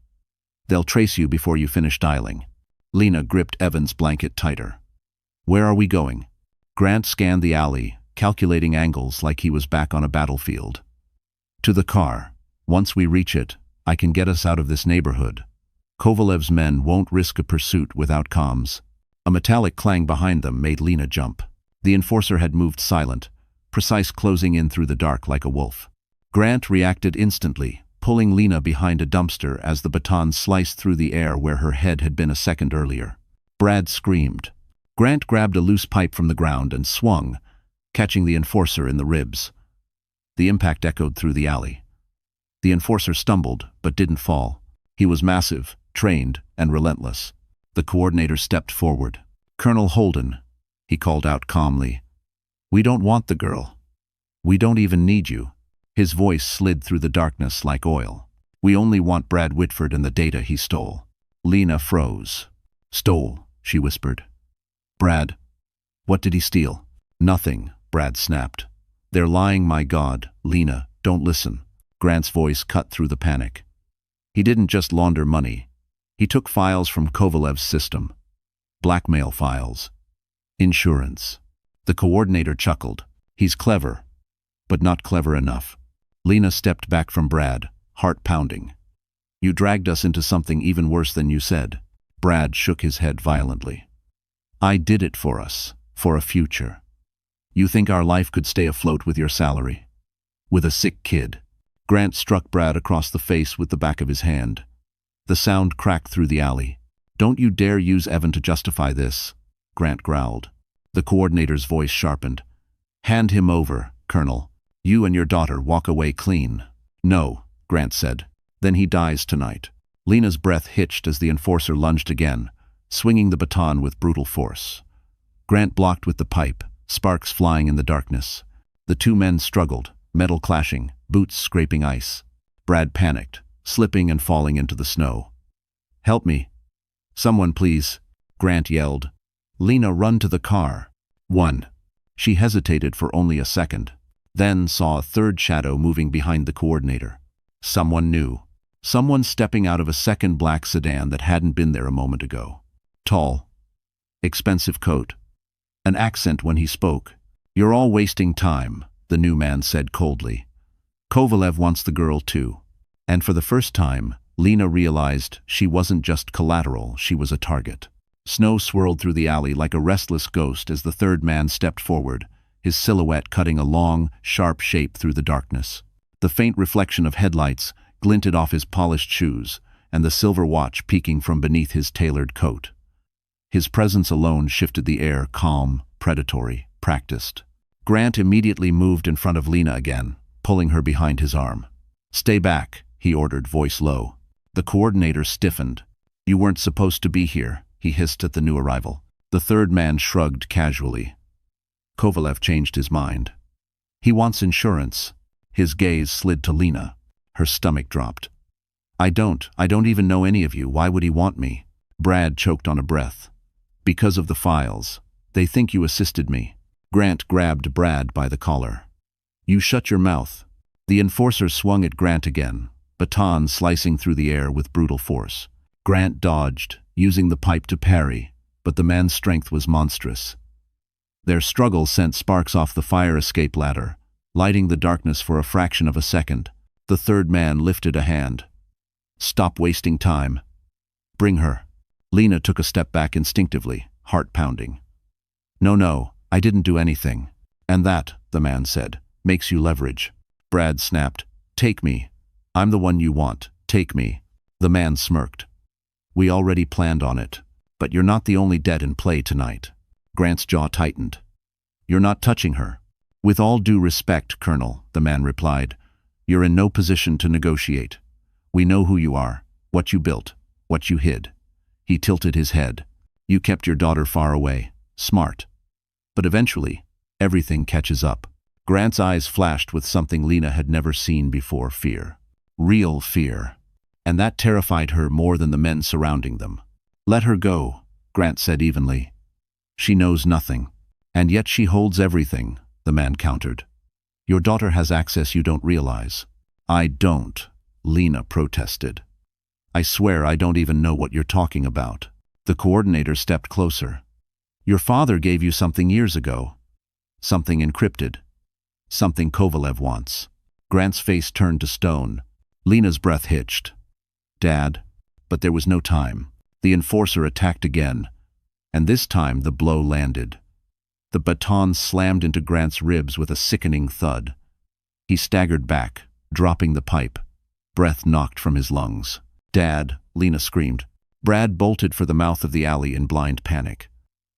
They'll trace you before you finish dialing. Lena gripped Evan's blanket tighter. Where are we going? Grant scanned the alley, calculating angles like he was back on a battlefield. To the car. Once we reach it, I can get us out of this neighborhood. Kovalev's men won't risk a pursuit without comms. A metallic clang behind them made Lena jump. The enforcer had moved silent, precise, closing in through the dark like a wolf. Grant reacted instantly, pulling Lena behind a dumpster as the baton sliced through the air where her head had been a second earlier. Brad screamed. Grant grabbed a loose pipe from the ground and swung, catching the enforcer in the ribs. The impact echoed through the alley. The enforcer stumbled, but didn't fall. He was massive, trained, and relentless. The coordinator stepped forward. "Colonel Holden," he called out calmly. "We don't want the girl. We don't even need you." His voice slid through the darkness like oil. "We only want Brad Whitford and the data he stole." Lena froze. "Stole," she whispered. "Brad, what did he steal?" "Nothing," Brad snapped. "They're lying, my God. Lena, don't listen." Grant's voice cut through the panic. "He didn't just launder money. He took files from Kovalev's system. Blackmail files. Insurance." The coordinator chuckled. "He's clever, but not clever enough." Lena stepped back from Brad, heart pounding. "You dragged us into something even worse than you said." Brad shook his head violently. "I did it for us, for a future. You think our life could stay afloat with your salary? With a sick kid?" Grant struck Brad across the face with the back of his hand. The sound cracked through the alley. "Don't you dare use Evan to justify this," Grant growled. The coordinator's voice sharpened. "Hand him over, Colonel. You and your daughter walk away clean." "No," Grant said. "Then he dies tonight." Lena's breath hitched as the enforcer lunged again, swinging the baton with brutal force. Grant blocked with the pipe, sparks flying in the darkness. The two men struggled, metal clashing, boots scraping ice. Brad panicked, slipping and falling into the snow. "Help me. Someone, please," Grant yelled. "Lena, run to the car." "One." She hesitated for only a second, then saw a third shadow moving behind the coordinator. Someone new. Someone stepping out of a second black sedan that hadn't been there a moment ago. Tall. Expensive coat. An accent when he spoke. "You're all wasting time," the new man said coldly. "Kovalev wants the girl too." And for the first time, Lena realized she wasn't just collateral, she was a target. Snow swirled through the alley like a restless ghost as the third man stepped forward, his silhouette cutting a long, sharp shape through the darkness. The faint reflection of headlights glinted off his polished shoes, and the silver watch peeking from beneath his tailored coat. His presence alone shifted the air, calm, predatory, practiced. Grant immediately moved in front of Lena again, pulling her behind his arm. "Stay back," he ordered, voice low. The coordinator stiffened. "You weren't supposed to be here," he hissed at the new arrival. The third man shrugged casually. Kovalev changed his mind. "He wants insurance." His gaze slid to Lena. Her stomach dropped. I don't even know any of you. Why would he want me?" Brad choked on a breath. "Because of the files. They think you assisted me." Grant grabbed Brad by the collar. "You shut your mouth." The enforcer swung at Grant again, baton slicing through the air with brutal force. Grant dodged, using the pipe to parry, but the man's strength was monstrous. Their struggle sent sparks off the fire escape ladder, lighting the darkness for a fraction of a second. The third man lifted a hand. "Stop wasting time. Bring her." Lena took a step back instinctively, heart pounding. No, I didn't do anything." "And that," the man said, "makes you leverage." Brad snapped. "Take me. I'm the one you want. Take me." The man smirked. "We already planned on it. But you're not the only debt in play tonight." Grant's jaw tightened. "You're not touching her." "With all due respect, Colonel," the man replied, "you're in no position to negotiate. We know who you are, what you built, what you hid." He tilted his head. "You kept your daughter far away. Smart. But eventually, everything catches up." Grant's eyes flashed with something Lena had never seen before: fear. Real fear. And that terrified her more than the men surrounding them. "Let her go," Grant said evenly. "She knows nothing. And yet she holds everything," the man countered. "Your daughter has access you don't realize." "I don't," Lena protested. I swear I don't even know what you're talking about. The coordinator stepped closer. Your father gave you something years ago. Something encrypted. Something Kovalev wants. Grant's face turned to stone. Lena's breath hitched. Dad. But there was no time. The enforcer attacked again, and this time the blow landed. The baton slammed into Grant's ribs with a sickening thud. He staggered back, dropping the pipe. Breath knocked from his lungs. Dad, Lena screamed. Brad bolted for the mouth of the alley in blind panic.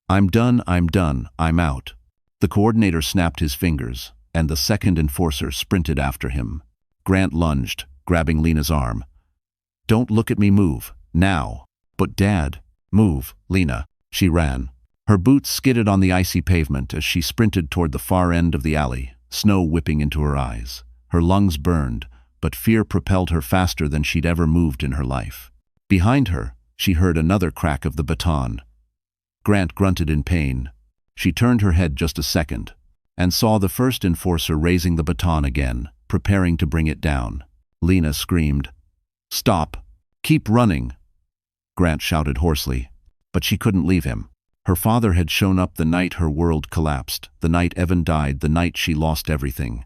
I'm done, I'm out. The coordinator snapped his fingers, and the second enforcer sprinted after him. Grant lunged, grabbing Lena's arm. Don't look at me, move, now. But Dad, move, Lena. She ran. Her boots skidded on the icy pavement as she sprinted toward the far end of the alley, snow whipping into her eyes. Her lungs burned, but fear propelled her faster than she'd ever moved in her life. Behind her, she heard another crack of the baton. Grant grunted in pain. She turned her head just a second, and saw the first enforcer raising the baton again, preparing to bring it down. Lena screamed. Stop! Keep running! Grant shouted hoarsely, but she couldn't leave him. Her father had shown up the night her world collapsed, the night Evan died, the night she lost everything.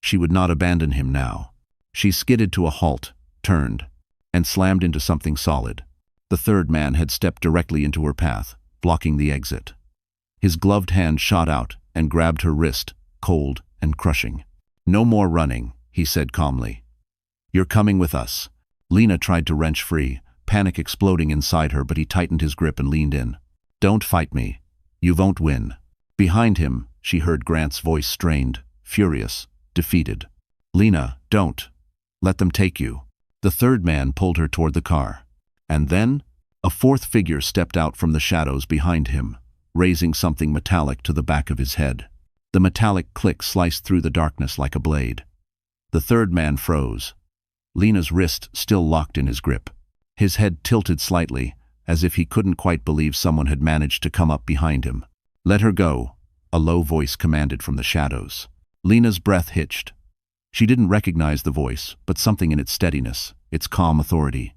She would not abandon him now. She skidded to a halt, turned, and slammed into something solid. The third man had stepped directly into her path, blocking the exit. His gloved hand shot out and grabbed her wrist, cold and crushing. No more running, he said calmly. You're coming with us. Lena tried to wrench free, panic exploding inside her, but he tightened his grip and leaned in. Don't fight me. You won't win. Behind him, she heard Grant's voice, strained, furious, defeated. Lena, don't. Let them take you. The third man pulled her toward the car. And then, a fourth figure stepped out from the shadows behind him, raising something metallic to the back of his head. The metallic click sliced through the darkness like a blade. The third man froze, Lena's wrist still locked in his grip. His head tilted slightly, as if he couldn't quite believe someone had managed to come up behind him. Let her go, a low voice commanded from the shadows. Lena's breath hitched. She didn't recognize the voice, but something in its steadiness, its calm authority,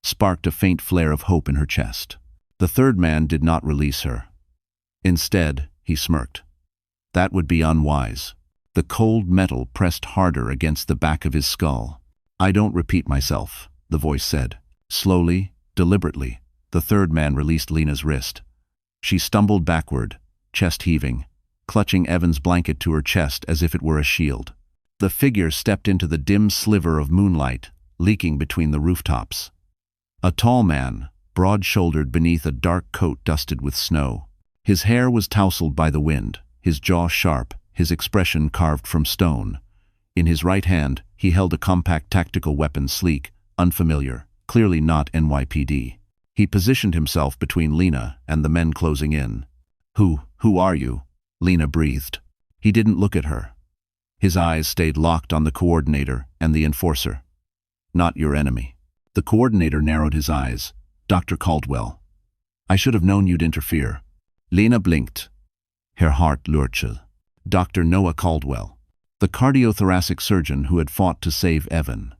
sparked a faint flare of hope in her chest. The third man did not release her. Instead, he smirked. That would be unwise. The cold metal pressed harder against the back of his skull. I don't repeat myself, the voice said. Slowly, deliberately, the third man released Lena's wrist. She stumbled backward, chest heaving, clutching Evan's blanket to her chest as if it were a shield. The figure stepped into the dim sliver of moonlight, leaking between the rooftops. A tall man, broad-shouldered beneath a dark coat dusted with snow. His hair was tousled by the wind, his jaw sharp, his expression carved from stone. In his right hand, he held a compact tactical weapon, sleek, unfamiliar, clearly not NYPD. He positioned himself between Lena and the men closing in. Who are you? Lena breathed. He didn't look at her. His eyes stayed locked on the coordinator and the enforcer. Not your enemy. The coordinator narrowed his eyes. Dr. Caldwell. I should have known you'd interfere. Lena blinked. Her heart lurched. Dr. Noah Caldwell, the cardiothoracic surgeon who had fought to save Evan.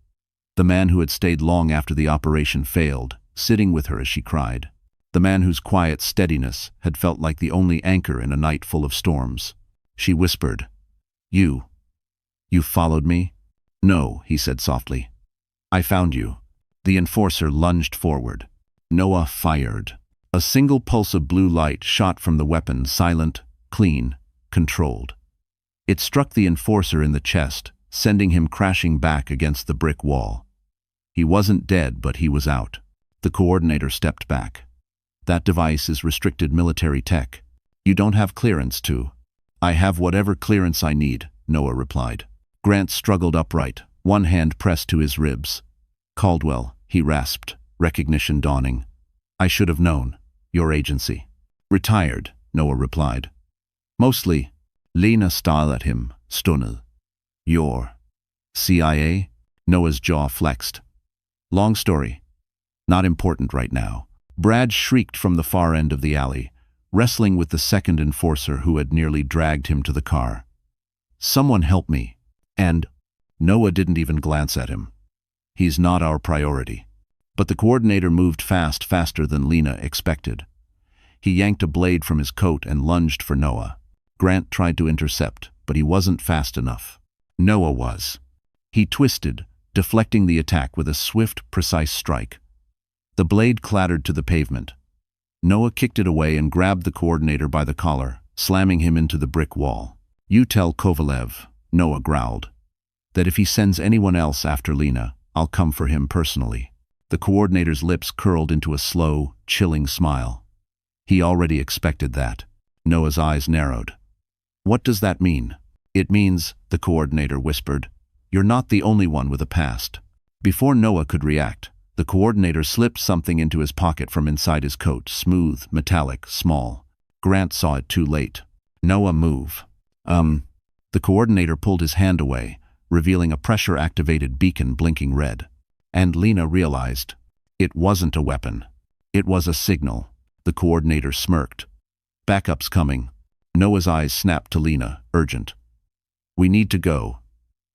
The man who had stayed long after the operation failed, sitting with her as she cried. The man whose quiet steadiness had felt like the only anchor in a night full of storms. She whispered, You followed me? No, he said softly. I found you. The enforcer lunged forward. Noah fired. A single pulse of blue light shot from the weapon, silent, clean, controlled. It struck the enforcer in the chest, sending him crashing back against the brick wall. He wasn't dead, but he was out. The coordinator stepped back. That device is restricted military tech. You don't have clearance to. I have whatever clearance I need, Noah replied. Grant struggled upright, one hand pressed to his ribs. Caldwell, he rasped, recognition dawning. I should have known. Your agency. Retired, Noah replied. Mostly. Lena stared at him, stunned. Your CIA? Noah's jaw flexed. Long story. Not important right now. Brad shrieked from the far end of the alley, wrestling with the second enforcer who had nearly dragged him to the car. Someone help me. And Noah didn't even glance at him. He's not our priority. But the coordinator moved faster than Lena expected. He yanked a blade from his coat and lunged for Noah. Grant tried to intercept, but he wasn't fast enough. Noah was. He twisted, deflecting the attack with a swift, precise strike. The blade clattered to the pavement. Noah kicked it away and grabbed the coordinator by the collar, slamming him into the brick wall. "You tell Kovalev," Noah growled, "that if he sends anyone else after Lena, I'll come for him personally." The coordinator's lips curled into a slow, chilling smile. He already expected that. Noah's eyes narrowed. "What does that mean?" "It means," the coordinator whispered, "you're not the only one with a past." Before Noah could react, the coordinator slipped something into his pocket from inside his coat, smooth, metallic, small. Grant saw it too late. "Noah, move." The coordinator pulled his hand away, revealing a pressure-activated beacon blinking red. And Lena realized. It wasn't a weapon. It was a signal. The coordinator smirked. "Backup's coming." Noah's eyes snapped to Lena, urgent. "We need to go.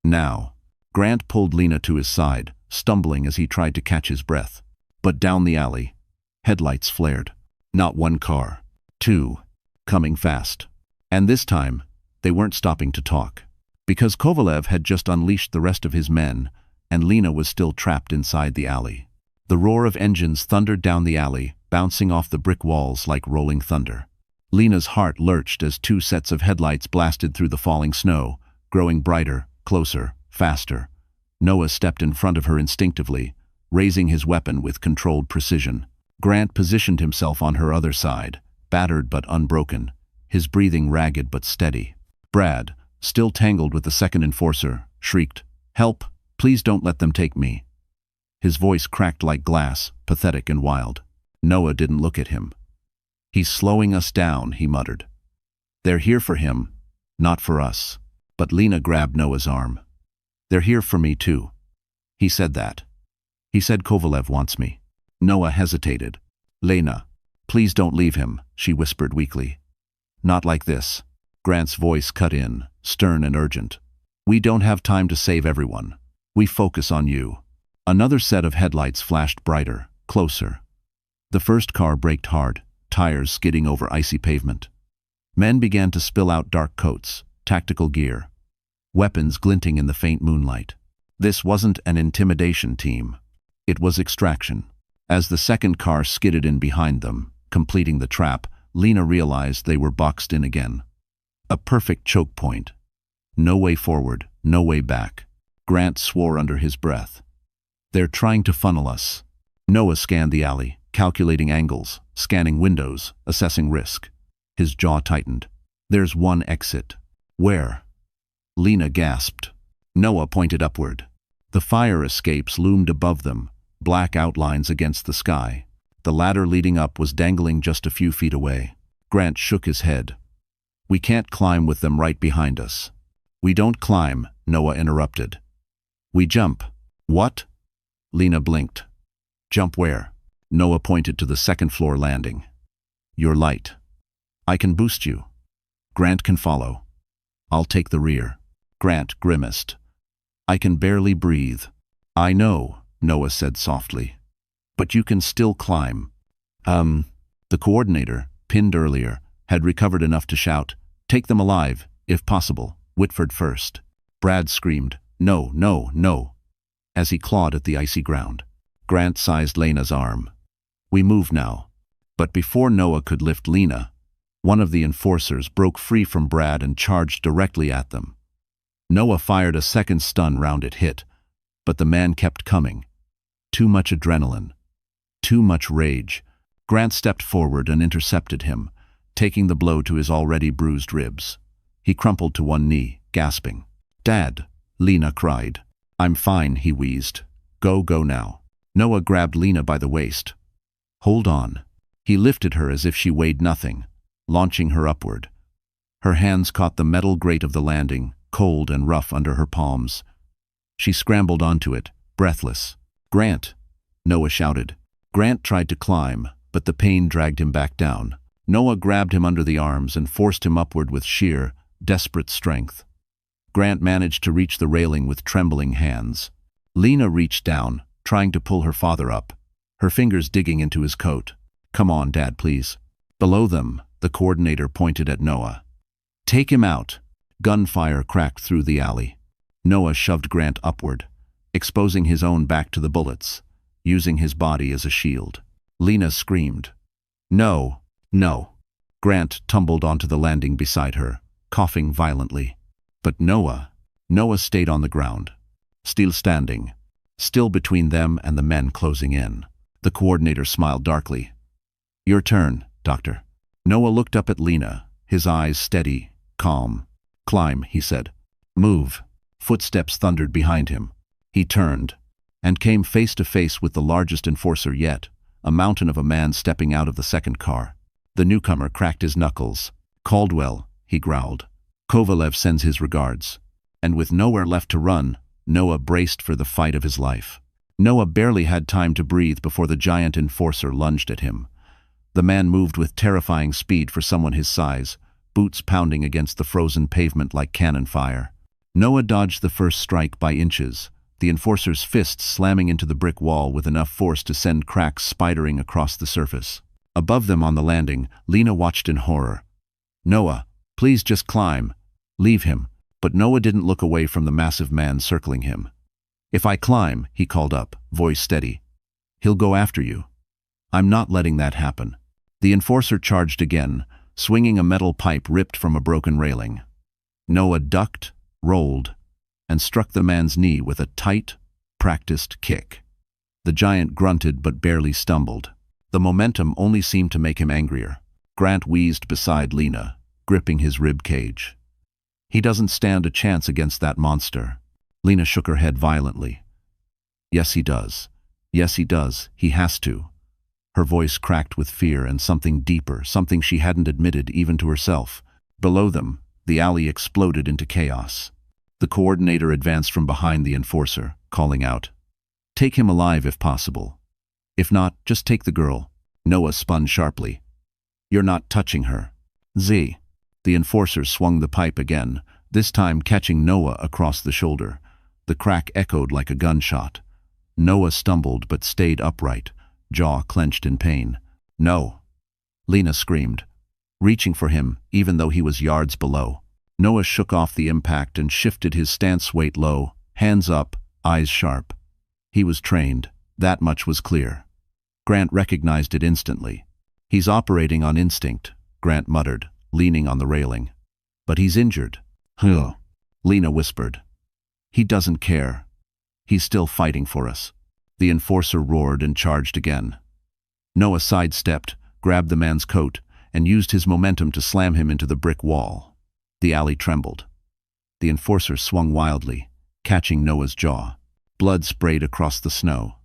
Now." Grant pulled Lena to his side, stumbling as he tried to catch his breath. But down the alley, headlights flared. Not one car. Two. Coming fast. And this time, they weren't stopping to talk. Because Kovalev had just unleashed the rest of his men, and Lena was still trapped inside the alley. The roar of engines thundered down the alley, bouncing off the brick walls like rolling thunder. Lena's heart lurched as two sets of headlights blasted through the falling snow, growing brighter, closer, faster. Noah stepped in front of her instinctively, raising his weapon with controlled precision. Grant positioned himself on her other side, battered but unbroken, his breathing ragged but steady. Brad, still tangled with the second enforcer, shrieked, "Help! Please don't let them take me." His voice cracked like glass, pathetic and wild. Noah didn't look at him. "He's slowing us down," he muttered. "They're here for him, not for us." But Lena grabbed Noah's arm. "They're here for me too." He said that. He said Kovalev wants me. Noah hesitated. "Lena, please don't leave him," she whispered weakly. "Not like this." Grant's voice cut in, stern and urgent. "We don't have time to save everyone. We focus on you." Another set of headlights flashed brighter, closer. The first car braked hard, tires skidding over icy pavement. Men began to spill out dark coats, tactical gear, weapons glinting in the faint moonlight. This wasn't an intimidation team. It was extraction. As the second car skidded in behind them, completing the trap, Lena realized they were boxed in again. A perfect choke point. No way forward, no way back. Grant swore under his breath. "They're trying to funnel us." Noah scanned the alley, calculating angles, scanning windows, assessing risk. His jaw tightened. "There's one exit." "Where?" Lena gasped. Noah pointed upward. The fire escapes loomed above them, black outlines against the sky. The ladder leading up was dangling just a few feet away. Grant shook his head. "We can't climb with them right behind us." "We don't climb," Noah interrupted. "We jump." "What?" Lena blinked. "Jump where?" Noah pointed to the second-floor landing. "You're light. I can boost you. Grant can follow. I'll take the rear." Grant grimaced. "I can barely breathe." "I know," Noah said softly. "But you can still climb." The coordinator, pinned earlier, had recovered enough to shout, "Take them alive, if possible, Whitford first." Brad screamed, "No, no, no," as he clawed at the icy ground. Grant sized Lena's arm. "We move now." But before Noah could lift Lena, one of the enforcers broke free from Brad and charged directly at them. Noah fired a second stun round it hit, but the man kept coming. Too much adrenaline. Too much rage. Grant stepped forward and intercepted him, taking the blow to his already bruised ribs. He crumpled to one knee, gasping. "Dad," Lena cried. "I'm fine," he wheezed. Go now." Noah grabbed Lena by the waist. "Hold on." He lifted her as if she weighed nothing, launching her upward. Her hands caught the metal grate of the landing, cold and rough under her palms. She scrambled onto it, breathless. "Grant!" Noah shouted. Grant tried to climb, but the pain dragged him back down. Noah grabbed him under the arms and forced him upward with sheer, desperate strength. Grant managed to reach the railing with trembling hands. Lena reached down, trying to pull her father up, her fingers digging into his coat. "Come on, Dad, please." Below them, the coordinator pointed at Noah. "Take him out." Gunfire cracked through the alley. Noah shoved Grant upward, exposing his own back to the bullets, using his body as a shield. Lena screamed. "No, no." Grant tumbled onto the landing beside her, coughing violently. But Noah stayed on the ground, still standing, still between them and the men closing in. The coordinator smiled darkly. "Your turn, Doctor." Noah looked up at Lena, his eyes steady, calm. "Climb," he said. "Move." Footsteps thundered behind him. He turned, and came face to face with the largest enforcer yet, a mountain of a man stepping out of the second car. The newcomer cracked his knuckles. "Caldwell," he growled. "Kovalev sends his regards." And with nowhere left to run, Noah braced for the fight of his life. Noah barely had time to breathe before the giant enforcer lunged at him. The man moved with terrifying speed for someone his size, boots pounding against the frozen pavement like cannon fire. Noah dodged the first strike by inches, the enforcer's fist slamming into the brick wall with enough force to send cracks spidering across the surface. Above them on the landing, Lena watched in horror. "Noah, please just climb. Leave him." But Noah didn't look away from the massive man circling him. "If I climb," he called up, voice steady, "he'll go after you. I'm not letting that happen." The enforcer charged again, swinging a metal pipe ripped from a broken railing. Noah ducked, rolled, and struck the man's knee with a tight, practiced kick. The giant grunted but barely stumbled. The momentum only seemed to make him angrier. Grant wheezed beside Lena, gripping his rib cage. "He doesn't stand a chance against that monster." Lena shook her head violently. "Yes, he does. Yes, he does. He has to." Her voice cracked with fear and something deeper, something she hadn't admitted even to herself. Below them, the alley exploded into chaos. The coordinator advanced from behind the enforcer, calling out, "Take him alive if possible. If not, just take the girl." Noah spun sharply. "You're not touching her." "Z." The enforcer swung the pipe again, this time catching Noah across the shoulder. The crack echoed like a gunshot. Noah stumbled but stayed upright, jaw clenched in pain. "No!" Lena screamed, reaching for him even though he was yards below. Noah shook off the impact and shifted his stance weight low, hands up, eyes sharp. He was trained, that much was clear. Grant recognized it instantly. "He's operating on instinct," Grant muttered, leaning on the railing. "But he's injured." "Huh," Lena whispered. "He doesn't care. He's still fighting for us." The enforcer roared and charged again. Noah sidestepped, grabbed the man's coat, and used his momentum to slam him into the brick wall. The alley trembled. The enforcer swung wildly, catching Noah's jaw. Blood sprayed across the snow.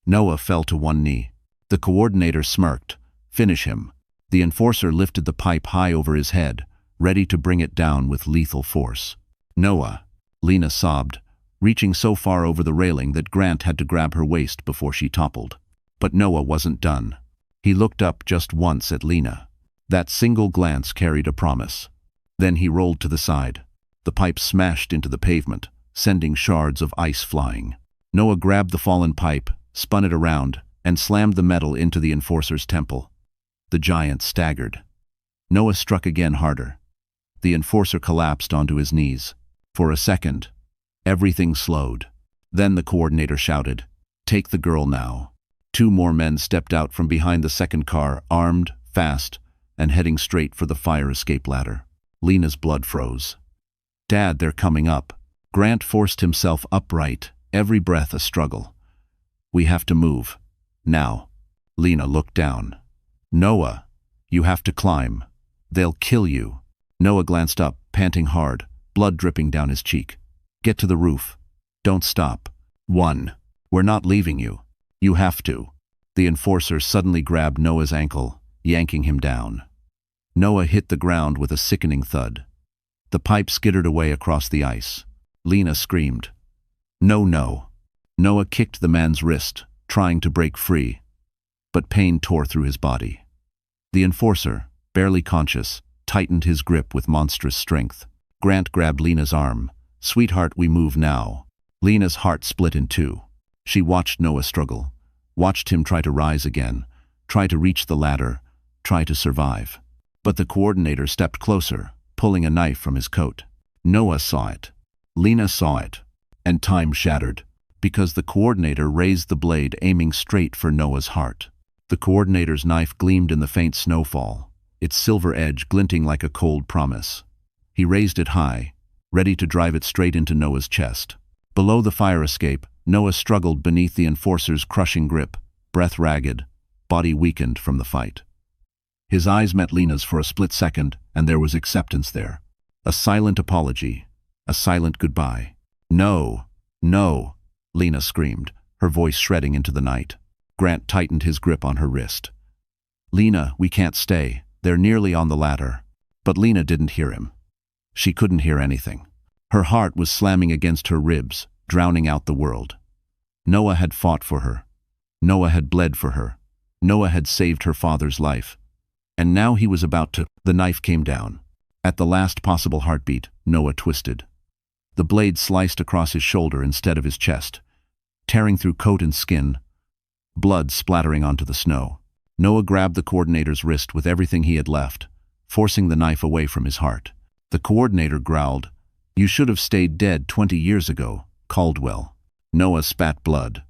Noah fell to one knee. The coordinator smirked. "Finish him." The enforcer lifted the pipe high over his head, ready to bring it down with lethal force. "Noah," Lena sobbed, reaching so far over the railing that Grant had to grab her waist before she toppled. But Noah wasn't done. He looked up just once at Lena. That single glance carried a promise. Then he rolled to the side. The pipe smashed into the pavement, sending shards of ice flying. Noah grabbed the fallen pipe, spun it around, and slammed the metal into the enforcer's temple. The giant staggered. Noah struck again harder. The enforcer collapsed onto his knees. For a second, everything slowed. Then the coordinator shouted, "Take the girl now." 2 more men stepped out from behind the second car, armed, fast, and heading straight for the fire escape ladder. Lena's blood froze. "Dad, they're coming up." Grant forced himself upright, every breath a struggle. "We have to move. Now." Lena looked down. "Noah, you have to climb. They'll kill you." Noah glanced up, panting hard, blood dripping down his cheek. "Get to the roof. Don't stop." "1. We're not leaving you. You have to." The enforcer suddenly grabbed Noah's ankle, yanking him down. Noah hit the ground with a sickening thud. The pipe skittered away across the ice. Lena screamed. "No, no." Noah kicked the man's wrist, trying to break free, but pain tore through his body. The enforcer, barely conscious, tightened his grip with monstrous strength. Grant grabbed Lena's arm. "Sweetheart, we move now." Lena's heart split in two. She watched Noah struggle, watched him try to rise again, try to reach the ladder, try to survive. But the coordinator stepped closer, pulling a knife from his coat. Noah saw it. Lena saw it. And time shattered, because the coordinator raised the blade, aiming straight for Noah's heart. The coordinator's knife gleamed in the faint snowfall, its silver edge glinting like a cold promise. He raised it high, ready to drive it straight into Noah's chest. Below the fire escape, Noah struggled beneath the enforcer's crushing grip, breath ragged, body weakened from the fight. His eyes met Lena's for a split second, and there was acceptance there. A silent apology, a silent goodbye. "No, no," Lena screamed, her voice shredding into the night. Grant tightened his grip on her wrist. "Lena, we can't stay. They're nearly on the ladder." But Lena didn't hear him. She couldn't hear anything. Her heart was slamming against her ribs, drowning out the world. Noah had fought for her. Noah had bled for her. Noah had saved her father's life. And now he was about to... The knife came down. At the last possible heartbeat, Noah twisted. The blade sliced across his shoulder instead of his chest, tearing through coat and skin, blood splattering onto the snow. Noah grabbed the coordinator's wrist with everything he had left, forcing the knife away from his heart. The coordinator growled, "You should have stayed dead 20 years ago, Caldwell." Noah spat blood.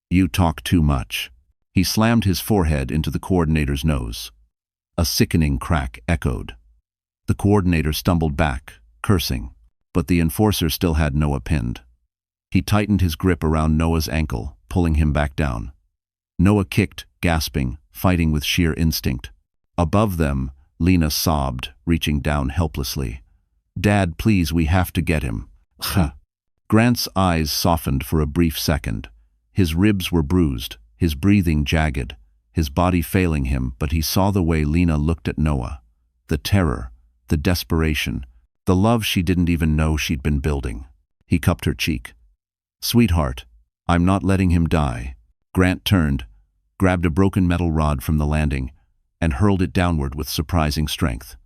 "You talk too much." He slammed his forehead into the coordinator's nose. A sickening crack echoed. The coordinator stumbled back, cursing, but the enforcer still had Noah pinned. He tightened his grip around Noah's ankle, pulling him back down. Noah kicked, gasping, fighting with sheer instinct. Above them, Lena sobbed, reaching down helplessly. "Dad, please, we have to get him." Grant's eyes softened for a brief second. His ribs were bruised, his breathing jagged, his body failing him, but he saw the way Lena looked at Noah. The terror, the desperation, the love she didn't even know she'd been building. He cupped her cheek. "Sweetheart, I'm not letting him die." Grant turned, grabbed a broken metal rod from the landing, and hurled it downward with surprising strength.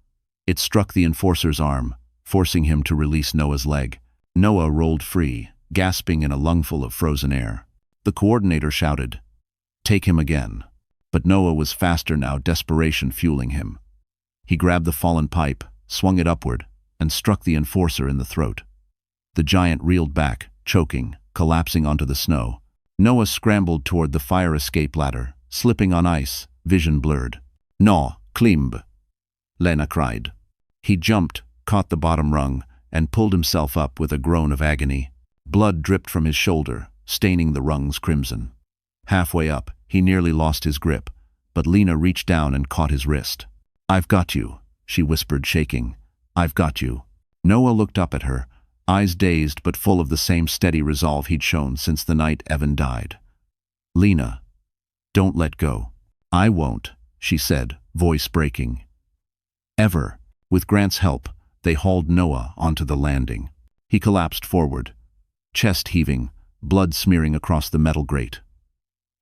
It struck the enforcer's arm, forcing him to release Noah's leg. Noah rolled free, gasping in a lungful of frozen air. The coordinator shouted, "Take him again." But Noah was faster now, desperation fueling him. He grabbed the fallen pipe, swung it upward, and struck the enforcer in the throat. The giant reeled back, choking, collapsing onto the snow. Noah scrambled toward the fire escape ladder, slipping on ice, vision blurred. "No, Klimb!" Lena cried. He jumped, caught the bottom rung, and pulled himself up with a groan of agony. Blood dripped from his shoulder, staining the rungs crimson. Halfway up, he nearly lost his grip, but Lena reached down and caught his wrist. "I've got you," she whispered, shaking. "I've got you." Noah looked up at her, eyes dazed but full of the same steady resolve he'd shown since the night Evan died. "Lena, don't let go." "I won't," she said, voice breaking. "Ever." With Grant's help, they hauled Noah onto the landing. He collapsed forward, chest heaving, blood smearing across the metal grate.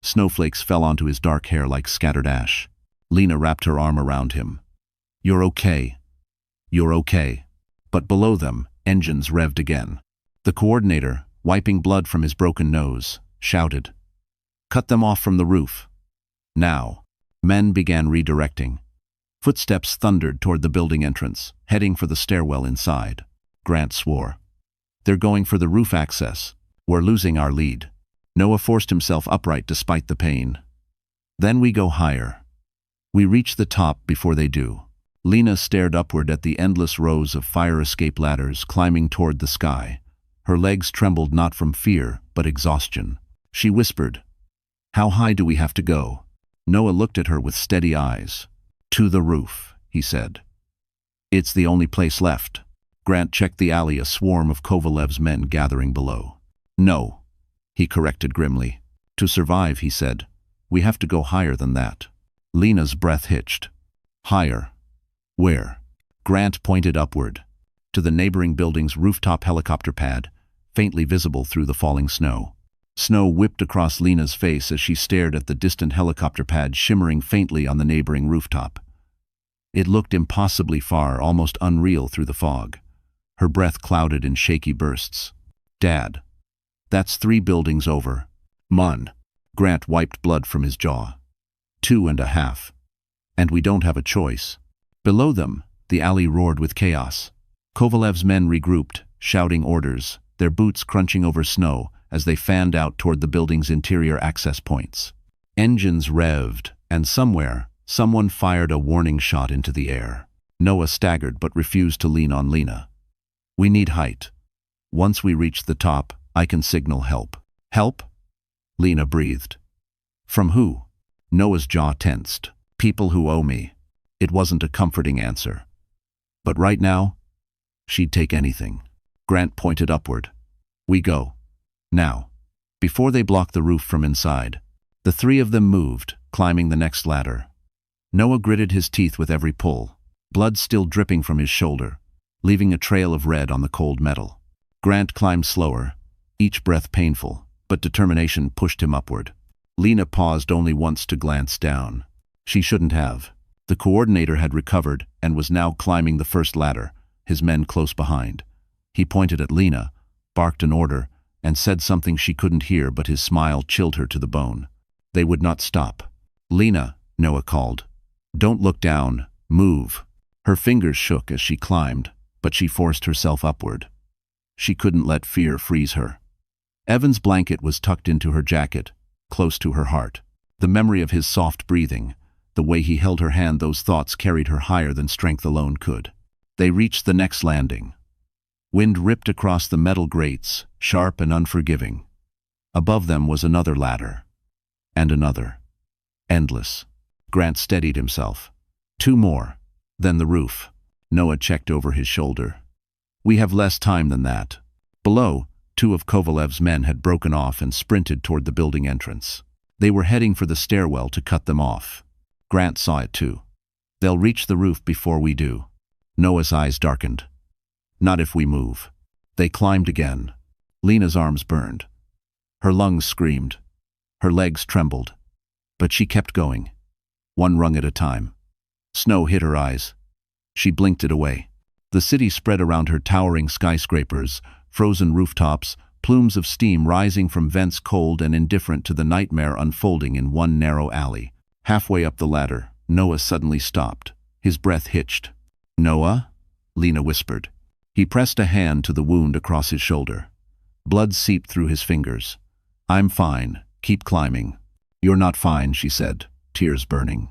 Snowflakes fell onto his dark hair like scattered ash. Lena wrapped her arm around him. "You're okay. You're okay." But below them, engines revved again. The coordinator, wiping blood from his broken nose, shouted, "Cut them off from the roof." Now. Men began redirecting. Footsteps thundered toward the building entrance, heading for the stairwell inside. Grant swore. "They're going for the roof access. We're losing our lead." Noah forced himself upright despite the pain. "Then we go higher. We reach the top before they do." Lena stared upward at the endless rows of fire escape ladders climbing toward the sky. Her legs trembled not from fear, but exhaustion. She whispered, "How high do we have to go?" Noah looked at her with steady eyes. "To the roof," he said. "It's the only place left." Grant checked the alley, a swarm of Kovalev's men gathering below. "No," he corrected grimly. "To survive," he said, "we have to go higher than that." Lena's breath hitched. "Higher? Where?" Grant pointed upward, to the neighboring building's rooftop helicopter pad, faintly visible through the falling snow. Snow whipped across Lena's face as she stared at the distant helicopter pad shimmering faintly on the neighboring rooftop. It looked impossibly far, almost unreal through the fog. Her breath clouded in shaky bursts. "Dad, that's 3 buildings over." "Mun." Grant wiped blood from his jaw. 2.5. And we don't have a choice. Below them, the alley roared with chaos. Kovalev's men regrouped, shouting orders, their boots crunching over snow as they fanned out toward the building's interior access points. Engines revved, and somewhere, someone fired a warning shot into the air. Noah staggered but refused to lean on Lena. We need height. Once we reach the top, I can signal help. Help? Lena breathed. From who? Noah's jaw tensed. People who owe me. It wasn't a comforting answer. But right now, she'd take anything. Grant pointed upward. We go. Now. Before they blocked the roof from inside, the three of them moved, climbing the next ladder. Noah gritted his teeth with every pull, blood still dripping from his shoulder, leaving a trail of red on the cold metal. Grant climbed slower, each breath painful, but determination pushed him upward. Lena paused only once to glance down. She shouldn't have. The coordinator had recovered and was now climbing the first ladder, his men close behind. He pointed at Lena, barked an order, and said something she couldn't hear, but his smile chilled her to the bone. They would not stop. Lena, Noah called. Don't look down. Move. Her fingers shook as she climbed, but she forced herself upward. She couldn't let fear freeze her. Evan's blanket was tucked into her jacket, close to her heart. The memory of his soft breathing, the way he held her hand, those thoughts carried her higher than strength alone could. They reached the next landing. Wind ripped across the metal grates, sharp and unforgiving. Above them was another ladder. And another. Endless. Grant steadied himself. 2 more. Then the roof. Noah checked over his shoulder. We have less time than that. Below, 2 of Kovalev's men had broken off and sprinted toward the building entrance. They were heading for the stairwell to cut them off. Grant saw it too. They'll reach the roof before we do. Noah's eyes darkened. Not if we move. They climbed again. Lena's arms burned. Her lungs screamed. Her legs trembled. But she kept going. 1 rung at a time. Snow hit her eyes. She blinked it away. The city spread around her, towering skyscrapers, frozen rooftops, plumes of steam rising from vents cold and indifferent to the nightmare unfolding in one narrow alley. Halfway up the ladder, Noah suddenly stopped. His breath hitched. Noah? Lena whispered. He pressed a hand to the wound across his shoulder. Blood seeped through his fingers. I'm fine. Keep climbing. You're not fine, she said, tears burning.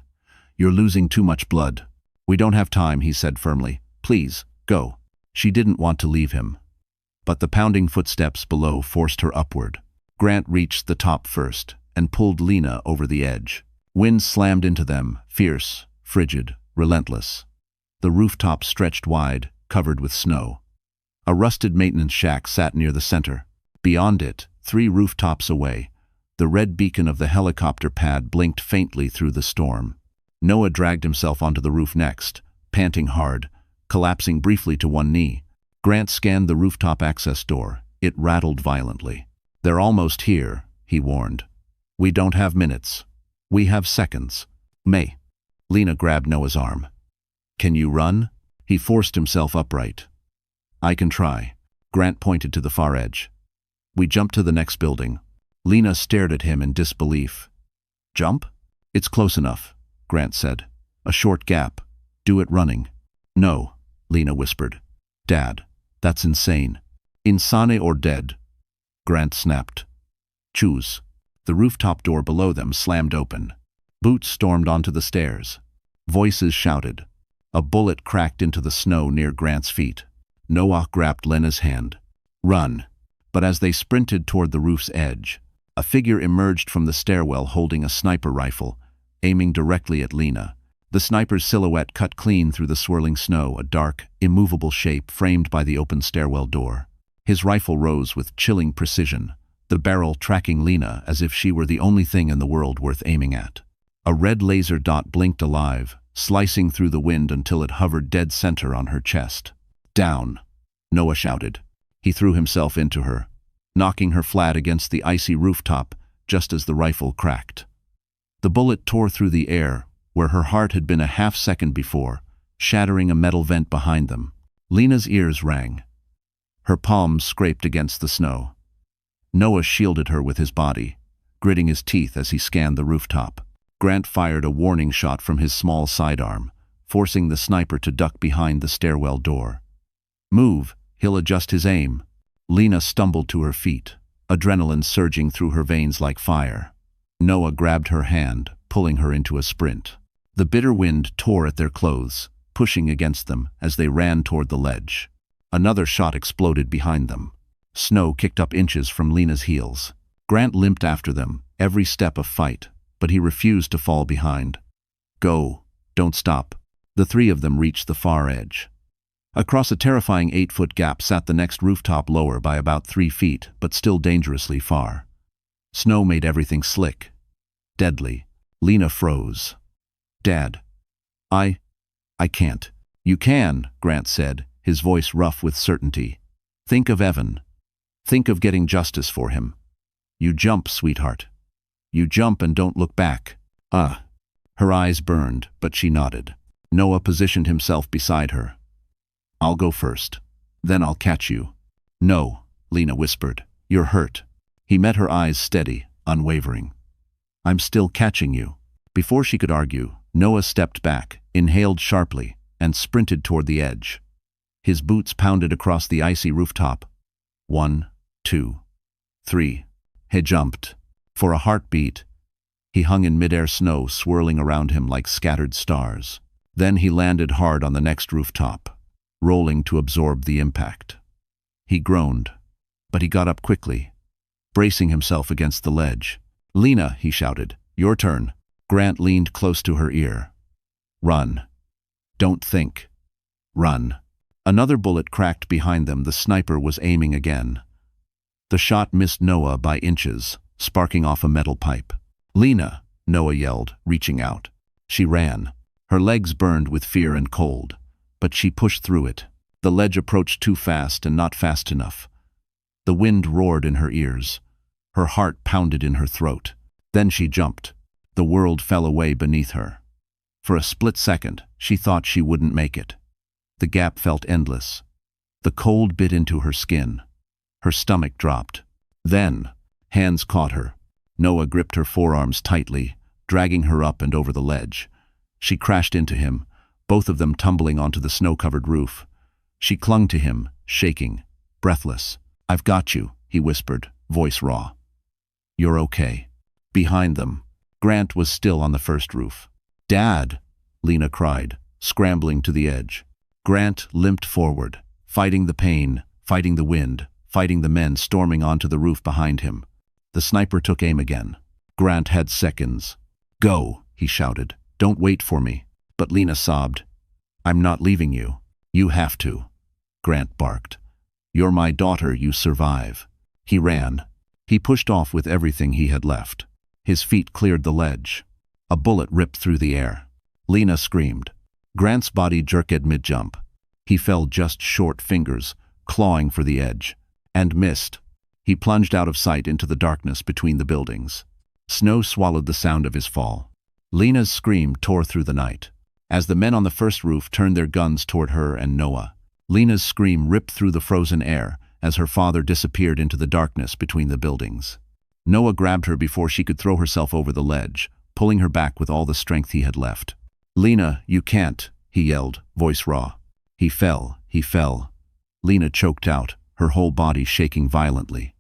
You're losing too much blood. We don't have time, he said firmly. Please, go. She didn't want to leave him. But the pounding footsteps below forced her upward. Grant reached the top first and pulled Lena over the edge. Wind slammed into them, fierce, frigid, relentless. The rooftop stretched wide, covered with snow. A rusted maintenance shack sat near the center. Beyond it, 3 rooftops away, the red beacon of the helicopter pad blinked faintly through the storm. Noah dragged himself onto the roof next, panting hard, collapsing briefly to one knee. Grant scanned the rooftop access door. It rattled violently. They're almost here, he warned. We don't have minutes. We have seconds. May. Lena grabbed Noah's arm. Can you run? He forced himself upright. I can try. Grant pointed to the far edge. We jumped to the next building. Lena stared at him in disbelief. Jump? It's close enough, Grant said. A short gap. Do it running. No, Lena whispered. Dad, that's insane. Insane or dead? Grant snapped. Choose. The rooftop door below them slammed open. Boots stormed onto the stairs. Voices shouted. A bullet cracked into the snow near Grant's feet. Noah grabbed Lena's hand. Run. But as they sprinted toward the roof's edge, a figure emerged from the stairwell holding a sniper rifle, aiming directly at Lena. The sniper's silhouette cut clean through the swirling snow, a dark, immovable shape framed by the open stairwell door. His rifle rose with chilling precision, the barrel tracking Lena as if she were the only thing in the world worth aiming at. A red laser dot blinked alive, slicing through the wind until it hovered dead center on her chest. Down, Noah shouted. He threw himself into her, knocking her flat against the icy rooftop just as the rifle cracked. The bullet tore through the air, where her heart had been a half-second before, shattering a metal vent behind them. Lena's ears rang. Her palms scraped against the snow. Noah shielded her with his body, gritting his teeth as he scanned the rooftop. Grant fired a warning shot from his small sidearm, forcing the sniper to duck behind the stairwell door. "Move, he'll adjust his aim." Lena stumbled to her feet, adrenaline surging through her veins like fire. Noah grabbed her hand, pulling her into a sprint. The bitter wind tore at their clothes, pushing against them as they ran toward the ledge. Another shot exploded behind them. Snow kicked up inches from Lena's heels. Grant limped after them, every step a fight, but he refused to fall behind. "Go, don't stop." The three of them reached the far edge. Across a terrifying 8-foot gap sat the next rooftop, lower by about 3 feet, but still dangerously far. Snow made everything slick. Deadly. Lena froze. "Dad. I can't." "You can," Grant said, his voice rough with certainty. "Think of Evan. Think of getting justice for him. You jump, sweetheart. You jump and don't look back." Her eyes burned, but she nodded. Noah positioned himself beside her. "I'll go first. Then I'll catch you." "No," Lena whispered. "You're hurt." He met her eyes steady, unwavering. "I'm still catching you." Before she could argue, Noah stepped back, inhaled sharply, and sprinted toward the edge. His boots pounded across the icy rooftop. 1, 2, 3. He jumped. For a heartbeat, he hung in midair, snow swirling around him like scattered stars. Then he landed hard on the next rooftop, rolling to absorb the impact. He groaned, but he got up quickly, bracing himself against the ledge. "Lena," he shouted, "your turn." Grant leaned close to her ear. "Run. Don't think. Run." Another bullet cracked behind them. The sniper was aiming again. The shot missed Noah by inches, sparking off a metal pipe. "Lena," Noah yelled, reaching out. She ran. Her legs burned with fear and cold, but she pushed through it. The ledge approached too fast and not fast enough. The wind roared in her ears. Her heart pounded in her throat. Then she jumped. The world fell away beneath her. For a split second, she thought she wouldn't make it. The gap felt endless. The cold bit into her skin. Her stomach dropped. Then, hands caught her. Noah gripped her forearms tightly, dragging her up and over the ledge. She crashed into him, both of them tumbling onto the snow-covered roof. She clung to him, shaking, breathless. "I've got you," he whispered, voice raw. "You're okay." Behind them, Grant was still on the first roof. "Dad!" Lena cried, scrambling to the edge. Grant limped forward, fighting the pain, fighting the wind, fighting the men storming onto the roof behind him. The sniper took aim again. Grant had seconds. "Go," he shouted. "Don't wait for me." But Lena sobbed. "I'm not leaving you. You have to." Grant barked. "You're my daughter, you survive." He ran. He pushed off with everything he had left. His feet cleared the ledge. A bullet ripped through the air. Lena screamed. Grant's body jerked mid-jump. He fell just short, fingers clawing for the edge, and missed. He plunged out of sight into the darkness between the buildings. Snow swallowed the sound of his fall. Lena's scream tore through the night. As the men on the first roof turned their guns toward her and Noah, Lena's scream ripped through the frozen air as her father disappeared into the darkness between the buildings. Noah grabbed her before she could throw herself over the ledge, pulling her back with all the strength he had left. "Lena, you can't," he yelled, voice raw. He fell. Lena choked out, her whole body shaking violently.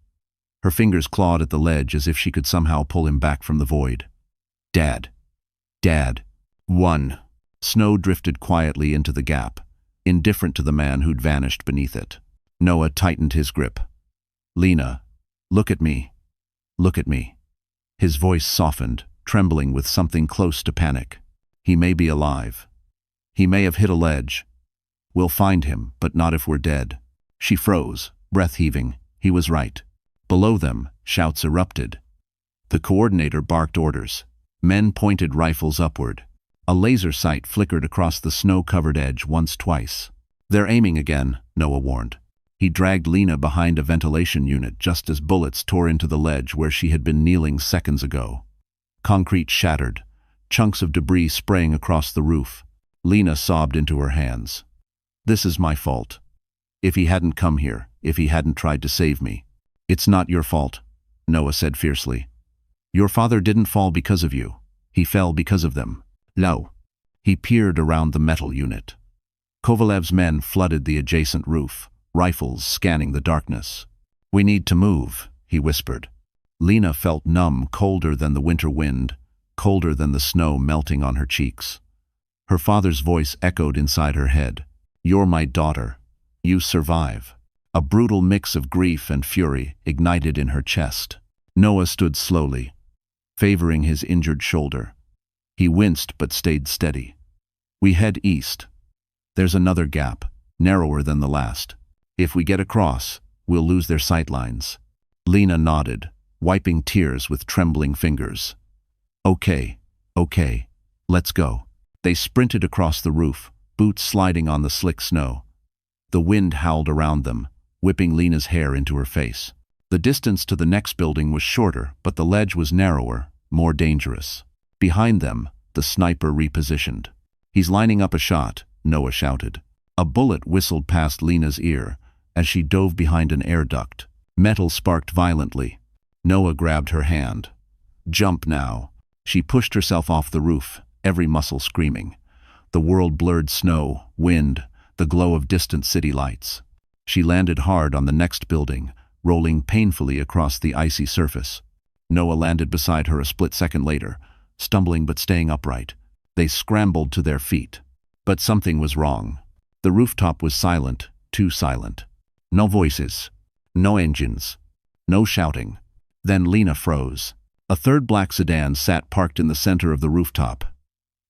Her fingers clawed at the ledge as if she could somehow pull him back from the void. "Dad. Dad." 1. Snow drifted quietly into the gap, indifferent to the man who'd vanished beneath it. Noah tightened his grip. "Lena, look at me. Look at me." His voice softened, trembling with something close to panic. "He may be alive. He may have hit a ledge. We'll find him, but not if we're dead." She froze, breath heaving. He was right. Below them, shouts erupted. The coordinator barked orders. Men pointed rifles upward. A laser sight flickered across the snow-covered edge twice. "They're aiming again," Noah warned. He dragged Lena behind a ventilation unit just as bullets tore into the ledge where she had been kneeling seconds ago. Concrete shattered, chunks of debris spraying across the roof. Lena sobbed into her hands. "This is my fault. If he hadn't come here, if he hadn't tried to save me." "It's not your fault," Noah said fiercely. Your father didn't fall because of you. He fell because of them. No. He peered around the metal unit. Kovalev's men flooded the adjacent roof, rifles scanning the darkness. We need to move, he whispered. Lena felt numb, colder than the winter wind, colder than the snow melting on her cheeks. Her father's voice echoed inside her head. You're my daughter. You survive. A brutal mix of grief and fury ignited in her chest. Noah stood slowly, favoring his injured shoulder. He winced but stayed steady. We head east. There's another gap, narrower than the last. If we get across, we'll lose their sight lines. Lena nodded, wiping tears with trembling fingers. Okay, let's go. They sprinted across the roof, boots sliding on the slick snow. The wind howled around them, whipping Lena's hair into her face. The distance to the next building was shorter, but the ledge was narrower, more dangerous. Behind them, the sniper repositioned. He's lining up a shot, Noah shouted. A bullet whistled past Lena's ear as she dove behind an air duct. Metal sparked violently. Noah grabbed her hand. Jump now. She pushed herself off the roof, every muscle screaming. The world blurred snow, wind, the glow of distant city lights. She landed hard on the next building, rolling painfully across the icy surface. Noah landed beside her a split second later, stumbling but staying upright. They scrambled to their feet. But something was wrong. The rooftop was silent, too silent. No voices, no engines, no shouting. Then Lena froze. A third black sedan sat parked in the center of the rooftop.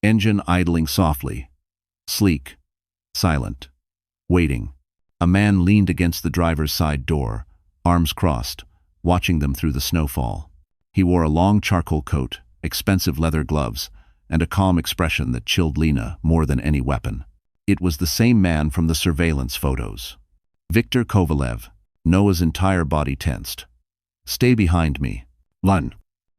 Engine idling softly. Sleek. Silent. Waiting. A man leaned against the driver's side door, arms crossed, watching them through the snowfall. He wore a long charcoal coat, expensive leather gloves, and a calm expression that chilled Lena more than any weapon. It was the same man from the surveillance photos. Viktor Kovalev. Noah's entire body tensed. Stay behind me. Run.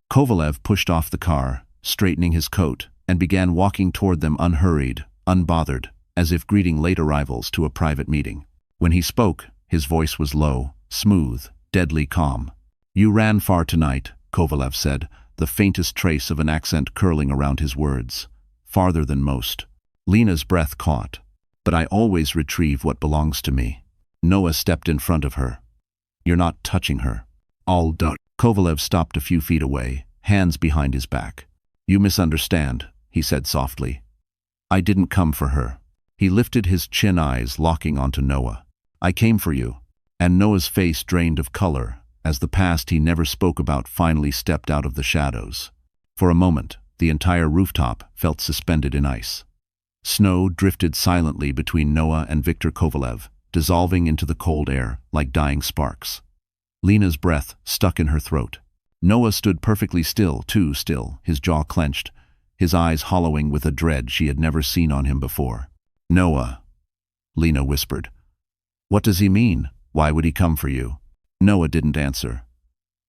Kovalev pushed off the car, straightening his coat, and began walking toward them unhurried, unbothered, as if greeting late arrivals to a private meeting. When he spoke, his voice was low, smooth, deadly calm. You ran far tonight, Kovalev said, the faintest trace of an accent curling around his words. Farther than most. Lena's breath caught. But I always retrieve what belongs to me. Noah stepped in front of her. You're not touching her. All done. Kovalev stopped a few feet away, hands behind his back. You misunderstand, he said softly. I didn't come for her. He lifted his chin eyes, locking onto Noah. I came for you. And Noah's face drained of color, as the past he never spoke about finally stepped out of the shadows. For a moment, the entire rooftop felt suspended in ice. Snow drifted silently between Noah and Viktor Kovalev, dissolving into the cold air like dying sparks. Lena's breath stuck in her throat. Noah stood perfectly still, too still, his jaw clenched, his eyes hollowing with a dread she had never seen on him before. Noah, Lena whispered. What does he mean? Why would he come for you? Noah didn't answer.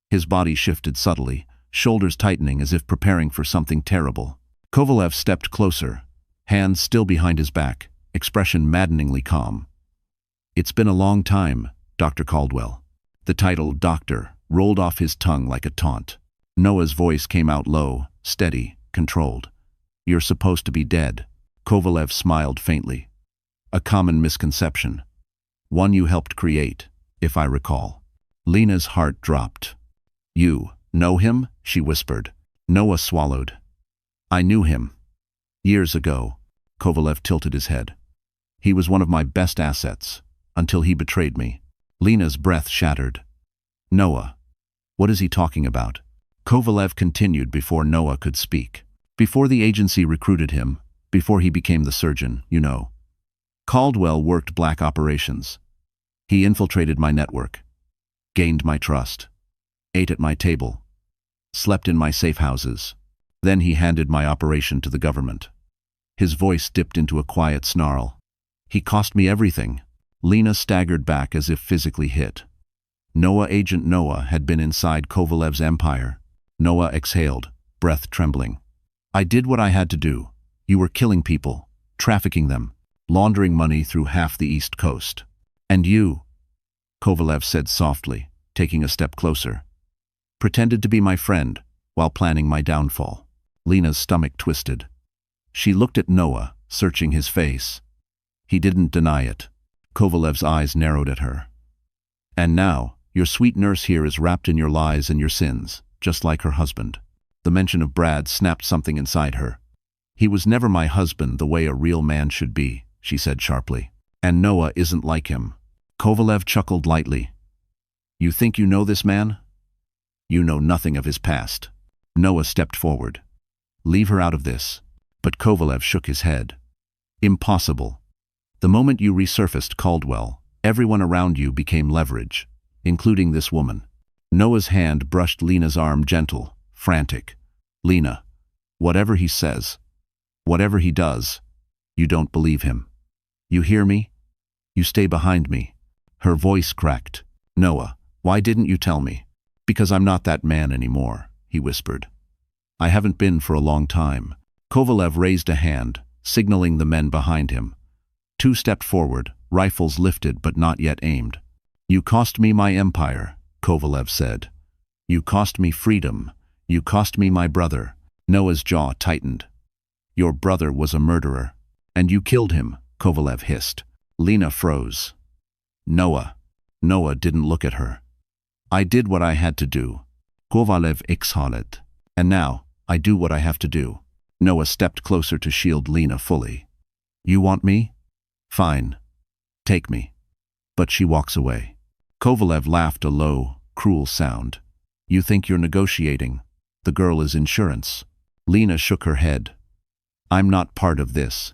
His body shifted subtly, shoulders tightening as if preparing for something terrible. Kovalev stepped closer, hands still behind his back, expression maddeningly calm. It's been a long time, Dr. Caldwell. The title, Doctor, rolled off his tongue like a taunt. Noah's voice came out low, steady, controlled. You're supposed to be dead. Kovalev smiled faintly. A common misconception. One you helped create, if I recall. Lena's heart dropped. You know him? She whispered. Noah swallowed. I knew him. Years ago. Kovalev tilted his head. He was one of my best assets, until he betrayed me. Lena's breath shattered. Noah. What is he talking about? Kovalev continued before Noah could speak. Before the agency recruited him, before he became the surgeon, you know. Caldwell worked black operations. He infiltrated my network, gained my trust, ate at my table, slept in my safe houses. Then he handed my operation to the government. His voice dipped into a quiet snarl. He cost me everything. Lena staggered back as if physically hit. Noah Agent Noah had been inside Kovalev's empire. Noah exhaled, breath trembling. I did what I had to do. You were killing people, trafficking them, laundering money through half the East Coast. And you, Kovalev said softly, taking a step closer, pretended to be my friend while planning my downfall. Lena's stomach twisted. She looked at Noah, searching his face. He didn't deny it. Kovalev's eyes narrowed at her. And now, your sweet nurse here is wrapped in your lies and your sins, just like her husband. The mention of Brad snapped something inside her. He was never my husband the way a real man should be, she said sharply. And Noah isn't like him. Kovalev chuckled lightly. You think you know this man? You know nothing of his past. Noah stepped forward. Leave her out of this. But Kovalev shook his head. Impossible. The moment you resurfaced Caldwell, everyone around you became leverage, including this woman. Noah's hand brushed Lena's arm, gentle, frantic. Lena, whatever he says, whatever he does, you don't believe him. You hear me? You stay behind me. Her voice cracked. Noah, why didn't you tell me? Because I'm not that man anymore, he whispered. I haven't been for a long time. Kovalev raised a hand, signaling the men behind him. Two stepped forward, rifles lifted but not yet aimed. You cost me my empire, Kovalev said. You cost me freedom. You cost me my brother. Noah's jaw tightened. Your brother was a murderer. And you killed him, Kovalev hissed. Lena froze. Noah didn't look at her. I did what I had to do. Kovalev exhaled. And now, I do what I have to do. Noah stepped closer to shield Lena fully. You want me? Fine. Take me. But she walks away. Kovalev laughed a low, cruel sound. You think you're negotiating? The girl is insurance. Lena shook her head. I'm not part of this.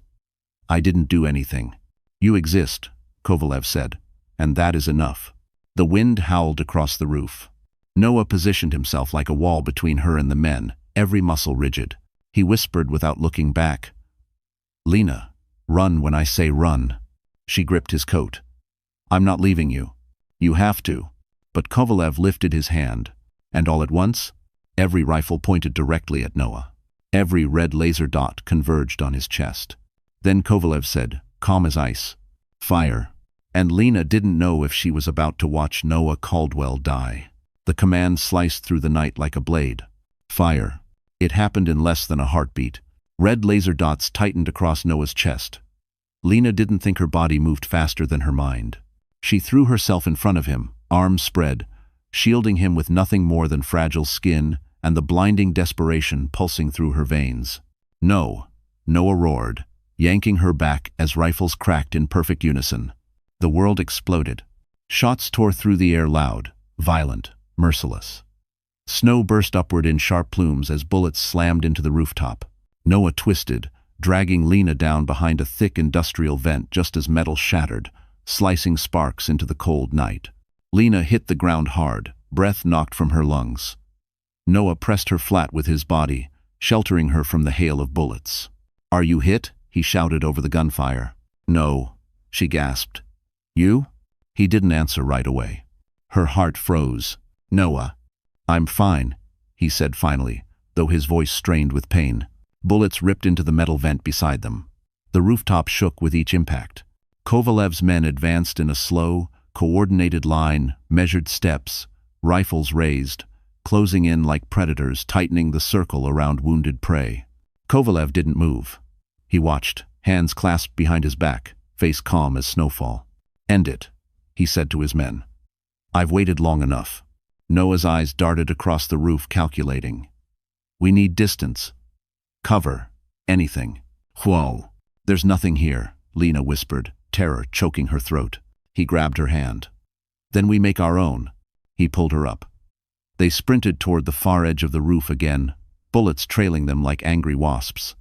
I didn't do anything. You exist, Kovalev said, and that is enough. The wind howled across the roof. Noah positioned himself like a wall between her and the men, every muscle rigid. He whispered without looking back. Lena, run when I say run. She gripped his coat. I'm not leaving you. You have to. But Kovalev lifted his hand, and all at once, every rifle pointed directly at Noah. Every red laser dot converged on his chest. Then Kovalev said, calm as ice, fire. And Lena didn't know if she was about to watch Noah Caldwell die. The command sliced through the night like a blade. Fire. It happened in less than a heartbeat. Red laser dots tightened across Noah's chest. Lena didn't think her body moved faster than her mind. She threw herself in front of him, arms spread, shielding him with nothing more than fragile skin and the blinding desperation pulsing through her veins. No, Noah roared, yanking her back as rifles cracked in perfect unison. The world exploded. Shots tore through the air loud, violent, merciless. Snow burst upward in sharp plumes as bullets slammed into the rooftop. Noah twisted, dragging Lena down behind a thick industrial vent just as metal shattered, slicing sparks into the cold night. Lena hit the ground hard, breath knocked from her lungs. Noah pressed her flat with his body, sheltering her from the hail of bullets. Are you hit? He shouted over the gunfire. No, she gasped. You? He didn't answer right away. Her heart froze. Noah. I'm fine, he said finally, though his voice strained with pain. Bullets ripped into the metal vent beside them. The rooftop shook with each impact. Kovalev's men advanced in a slow, coordinated line, measured steps, rifles raised, closing in like predators, tightening the circle around wounded prey. Kovalev didn't move. He watched, hands clasped behind his back, face calm as snowfall. End it, he said to his men. I've waited long enough. Noah's eyes darted across the roof, calculating. We need distance. Cover. Anything. Whoa. There's nothing here, Lena whispered, terror choking her throat. He grabbed her hand. Then we make our own. He pulled her up. They sprinted toward the far edge of the roof again, bullets trailing them like angry wasps.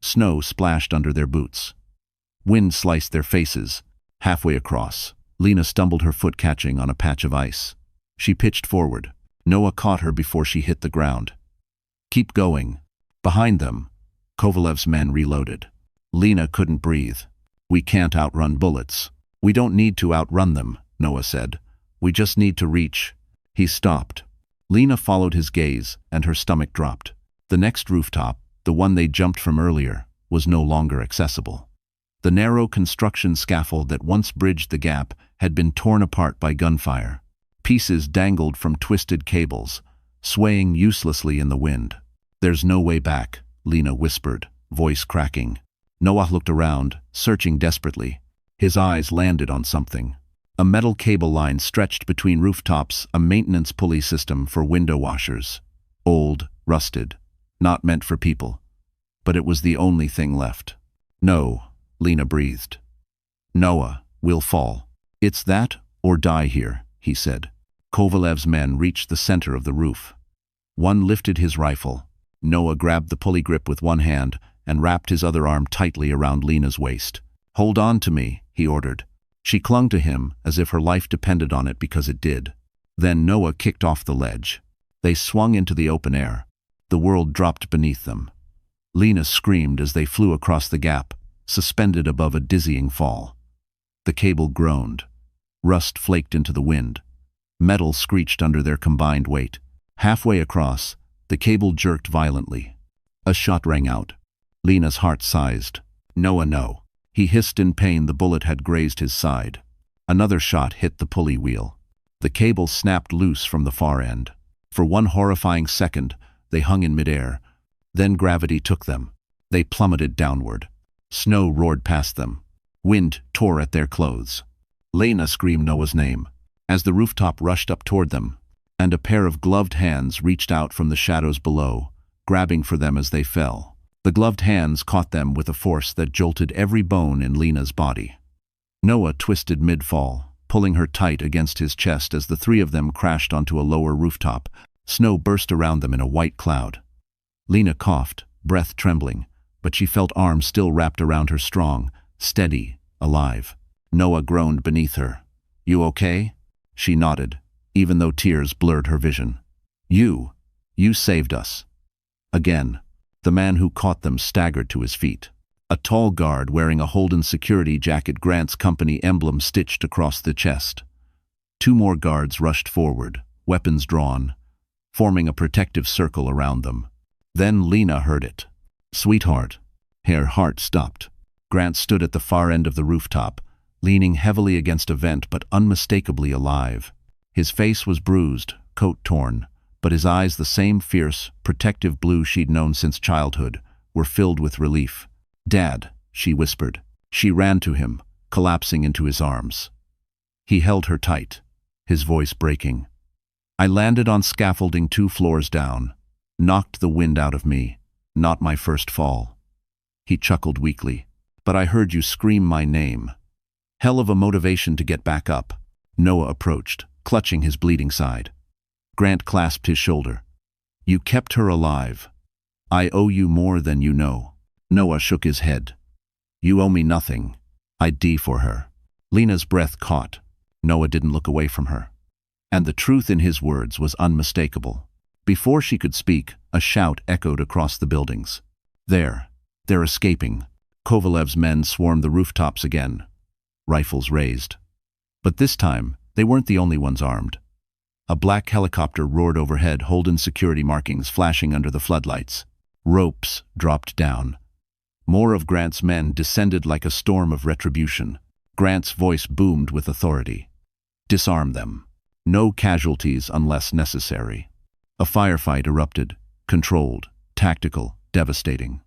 Snow splashed under their boots. Wind sliced their faces. Halfway across, Lena stumbled, her foot catching on a patch of ice. She pitched forward. Noah caught her before she hit the ground. Keep going. Behind them, Kovalev's men reloaded. Lena couldn't breathe. We can't outrun bullets. We don't need to outrun them, Noah said. We just need to reach. He stopped. Lena followed his gaze, and her stomach dropped. The next rooftop, the one they jumped from earlier, was no longer accessible. The narrow construction scaffold that once bridged the gap had been torn apart by gunfire. Pieces dangled from twisted cables. swaying uselessly in the wind. "There's no way back," Lena whispered, voice cracking. Noah looked around, searching desperately. His eyes landed on something. A metal cable line stretched between rooftops, a maintenance pulley system for window washers. Old, rusted, not meant for people. But it was the only thing left. "No," Lena breathed. "Noah, we'll fall. It's that or die here," he said. Kovalev's men reached the center of the roof. One lifted his rifle. Noah grabbed the pulley grip with one hand and wrapped his other arm tightly around Lena's waist. "Hold on to me," he ordered. She clung to him as if her life depended on it because it did. Then Noah kicked off the ledge. They swung into the open air. The world dropped beneath them. Lena screamed as they flew across the gap, suspended above a dizzying fall. The cable groaned. Rust flaked into the wind. Metal screeched under their combined weight. Halfway across, the cable jerked violently. A shot rang out. Lena's heart seized. "Noah, no." He hissed in pain. The bullet had grazed his side. Another shot hit the pulley wheel. The cable snapped loose from the far end. For one horrifying second, they hung in midair. Then gravity took them. They plummeted downward. Snow roared past them. Wind tore at their clothes. Lena screamed Noah's name as the rooftop rushed up toward them, and a pair of gloved hands reached out from the shadows below, grabbing for them as they fell. The gloved hands caught them with a force that jolted every bone in Lena's body. Noah twisted mid-fall, pulling her tight against his chest as the three of them crashed onto a lower rooftop. Snow burst around them in a white cloud. Lena coughed, breath trembling, but she felt arms still wrapped around her, strong, steady, alive. Noah groaned beneath her. "You okay?" She nodded, even though tears blurred her vision. You saved us." Again. The man who caught them staggered to his feet. A tall guard wearing a Holden security jacket, Grant's company emblem stitched across the chest. Two more guards rushed forward, weapons drawn, forming a protective circle around them. Then Lena heard it. "Sweetheart." Her heart stopped. Grant stood at the far end of the rooftop, leaning heavily against a vent but unmistakably alive. His face was bruised, coat torn, but his eyes, the same fierce, protective blue she'd known since childhood, were filled with relief. "Dad," she whispered. She ran to him, collapsing into his arms. He held her tight, his voice breaking. "I landed on scaffolding 2 floors down. Knocked the wind out of me. Not my first fall." He chuckled weakly. "But I heard you scream my name." Hell of a motivation to get back up. Noah approached, clutching his bleeding side. Grant clasped his shoulder. "You kept her alive. I owe you more than you know." Noah shook his head. "You owe me nothing. I'd die for her." Lena's breath caught. Noah didn't look away from her. And the truth in his words was unmistakable. Before she could speak, a shout echoed across the buildings. They're escaping." Kovalev's men swarmed the rooftops again, rifles raised. But this time, they weren't the only ones armed. A black helicopter roared overhead, Holden security markings flashing under the floodlights. Ropes dropped down. More of Grant's men descended like a storm of retribution. Grant's voice boomed with authority. "Disarm them. No casualties unless necessary." A firefight erupted, controlled, tactical, devastating.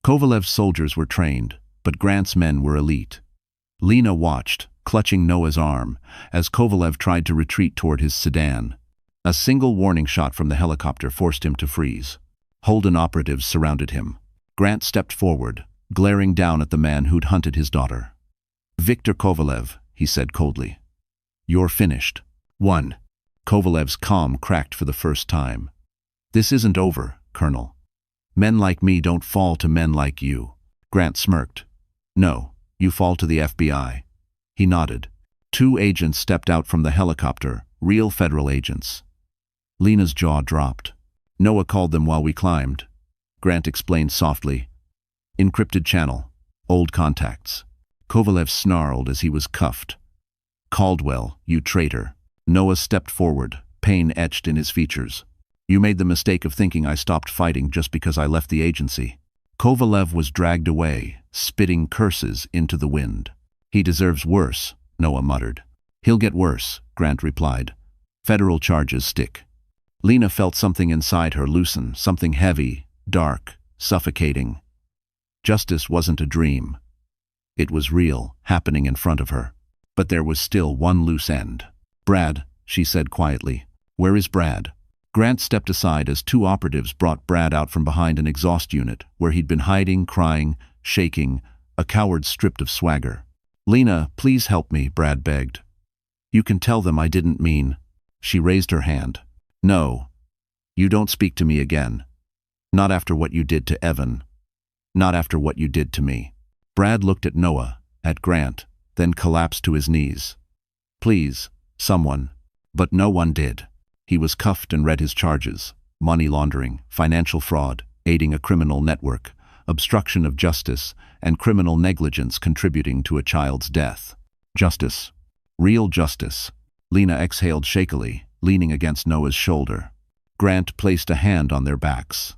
Kovalev's soldiers were trained, but Grant's men were elite. Lena watched, clutching Noah's arm, as Kovalev tried to retreat toward his sedan. A single warning shot from the helicopter forced him to freeze. Holden operatives surrounded him. Grant stepped forward, glaring down at the man who'd hunted his daughter. "Viktor Kovalev," he said coldly. "You're finished." "One." Kovalev's calm cracked for the first time. "This isn't over, Colonel. Men like me don't fall to men like you." Grant smirked. "No, you fall to the FBI." He nodded. 2 agents stepped out from the helicopter, real federal agents. Lena's jaw dropped. "Noah called them while we climbed," Grant explained softly. "Encrypted channel. Old contacts." Kovalev snarled as he was cuffed. "Caldwell, you traitor." Noah stepped forward, pain etched in his features. "You made the mistake of thinking I stopped fighting just because I left the agency." Kovalev was dragged away, spitting curses into the wind. "He deserves worse," Noah muttered. "He'll get worse," Grant replied. "Federal charges stick." Lena felt something inside her loosen, something heavy, dark, suffocating. Justice wasn't a dream. It was real, happening in front of her. But there was still one loose end. "Brad," she said quietly. "Where is Brad?" Grant stepped aside as two operatives brought Brad out from behind an exhaust unit, where he'd been hiding, crying, shaking, a coward stripped of swagger. "Lena, please help me," Brad begged. "You can tell them I didn't mean." She raised her hand. "No. You don't speak to me again. Not after what you did to Evan. Not after what you did to me." Brad looked at Noah, at Grant, then collapsed to his knees. "Please, someone." But no one did. He was cuffed and read his charges: money laundering, financial fraud, aiding a criminal network, obstruction of justice, and criminal negligence contributing to a child's death. Justice. Real justice. Lena exhaled shakily, leaning against Noah's shoulder. Grant placed a hand on their backs.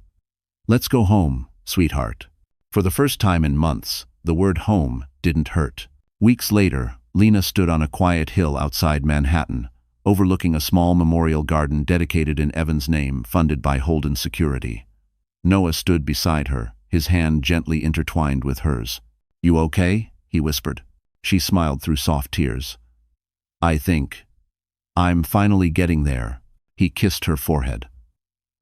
"Let's go home, sweetheart." For the first time in months, the word home didn't hurt. Weeks later, Lena stood on a quiet hill outside Manhattan, overlooking a small memorial garden dedicated in Evan's name, funded by Holden Security. Noah stood beside her, his hand gently intertwined with hers. "You okay?" he whispered. She smiled through soft tears. "I think I'm finally getting there." He kissed her forehead.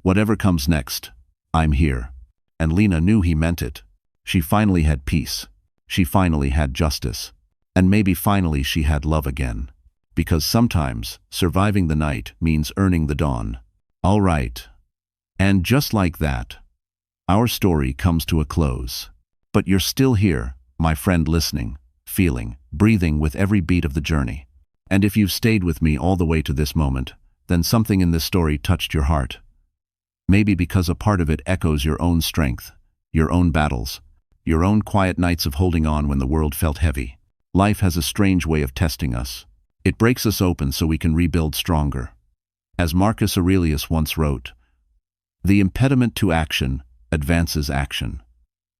"Whatever comes next, I'm here." And Lena knew he meant it. She finally had peace. She finally had justice. And maybe finally she had love again. Because sometimes, surviving the night means earning the dawn. All right. And just like that, our story comes to a close. But you're still here, my friend, listening, feeling, breathing with every beat of the journey. And if you've stayed with me all the way to this moment, then something in this story touched your heart. Maybe because a part of it echoes your own strength, your own battles, your own quiet nights of holding on when the world felt heavy. Life has a strange way of testing us. It breaks us open so we can rebuild stronger. As Marcus Aurelius once wrote, "The impediment to action advances action.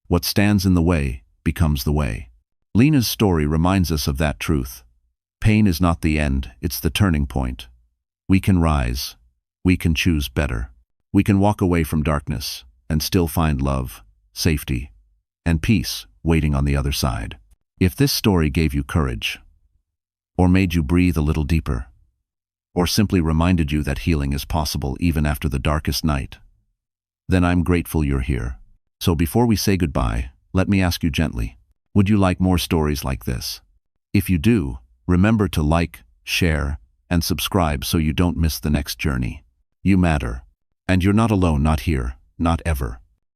What stands in the way becomes the way." Lena's story reminds us of that truth. Pain is not the end, it's the turning point. We can rise. We can choose better. We can walk away from darkness and still find love, safety, and peace waiting on the other side. If this story gave you courage, or made you breathe a little deeper, or simply reminded you that healing is possible even after the darkest night, then I'm grateful you're here. So before we say goodbye, let me ask you gently, would you like more stories like this? If you do, remember to like, share, and subscribe so you don't miss the next journey. You matter. And you're not alone, not here, not ever.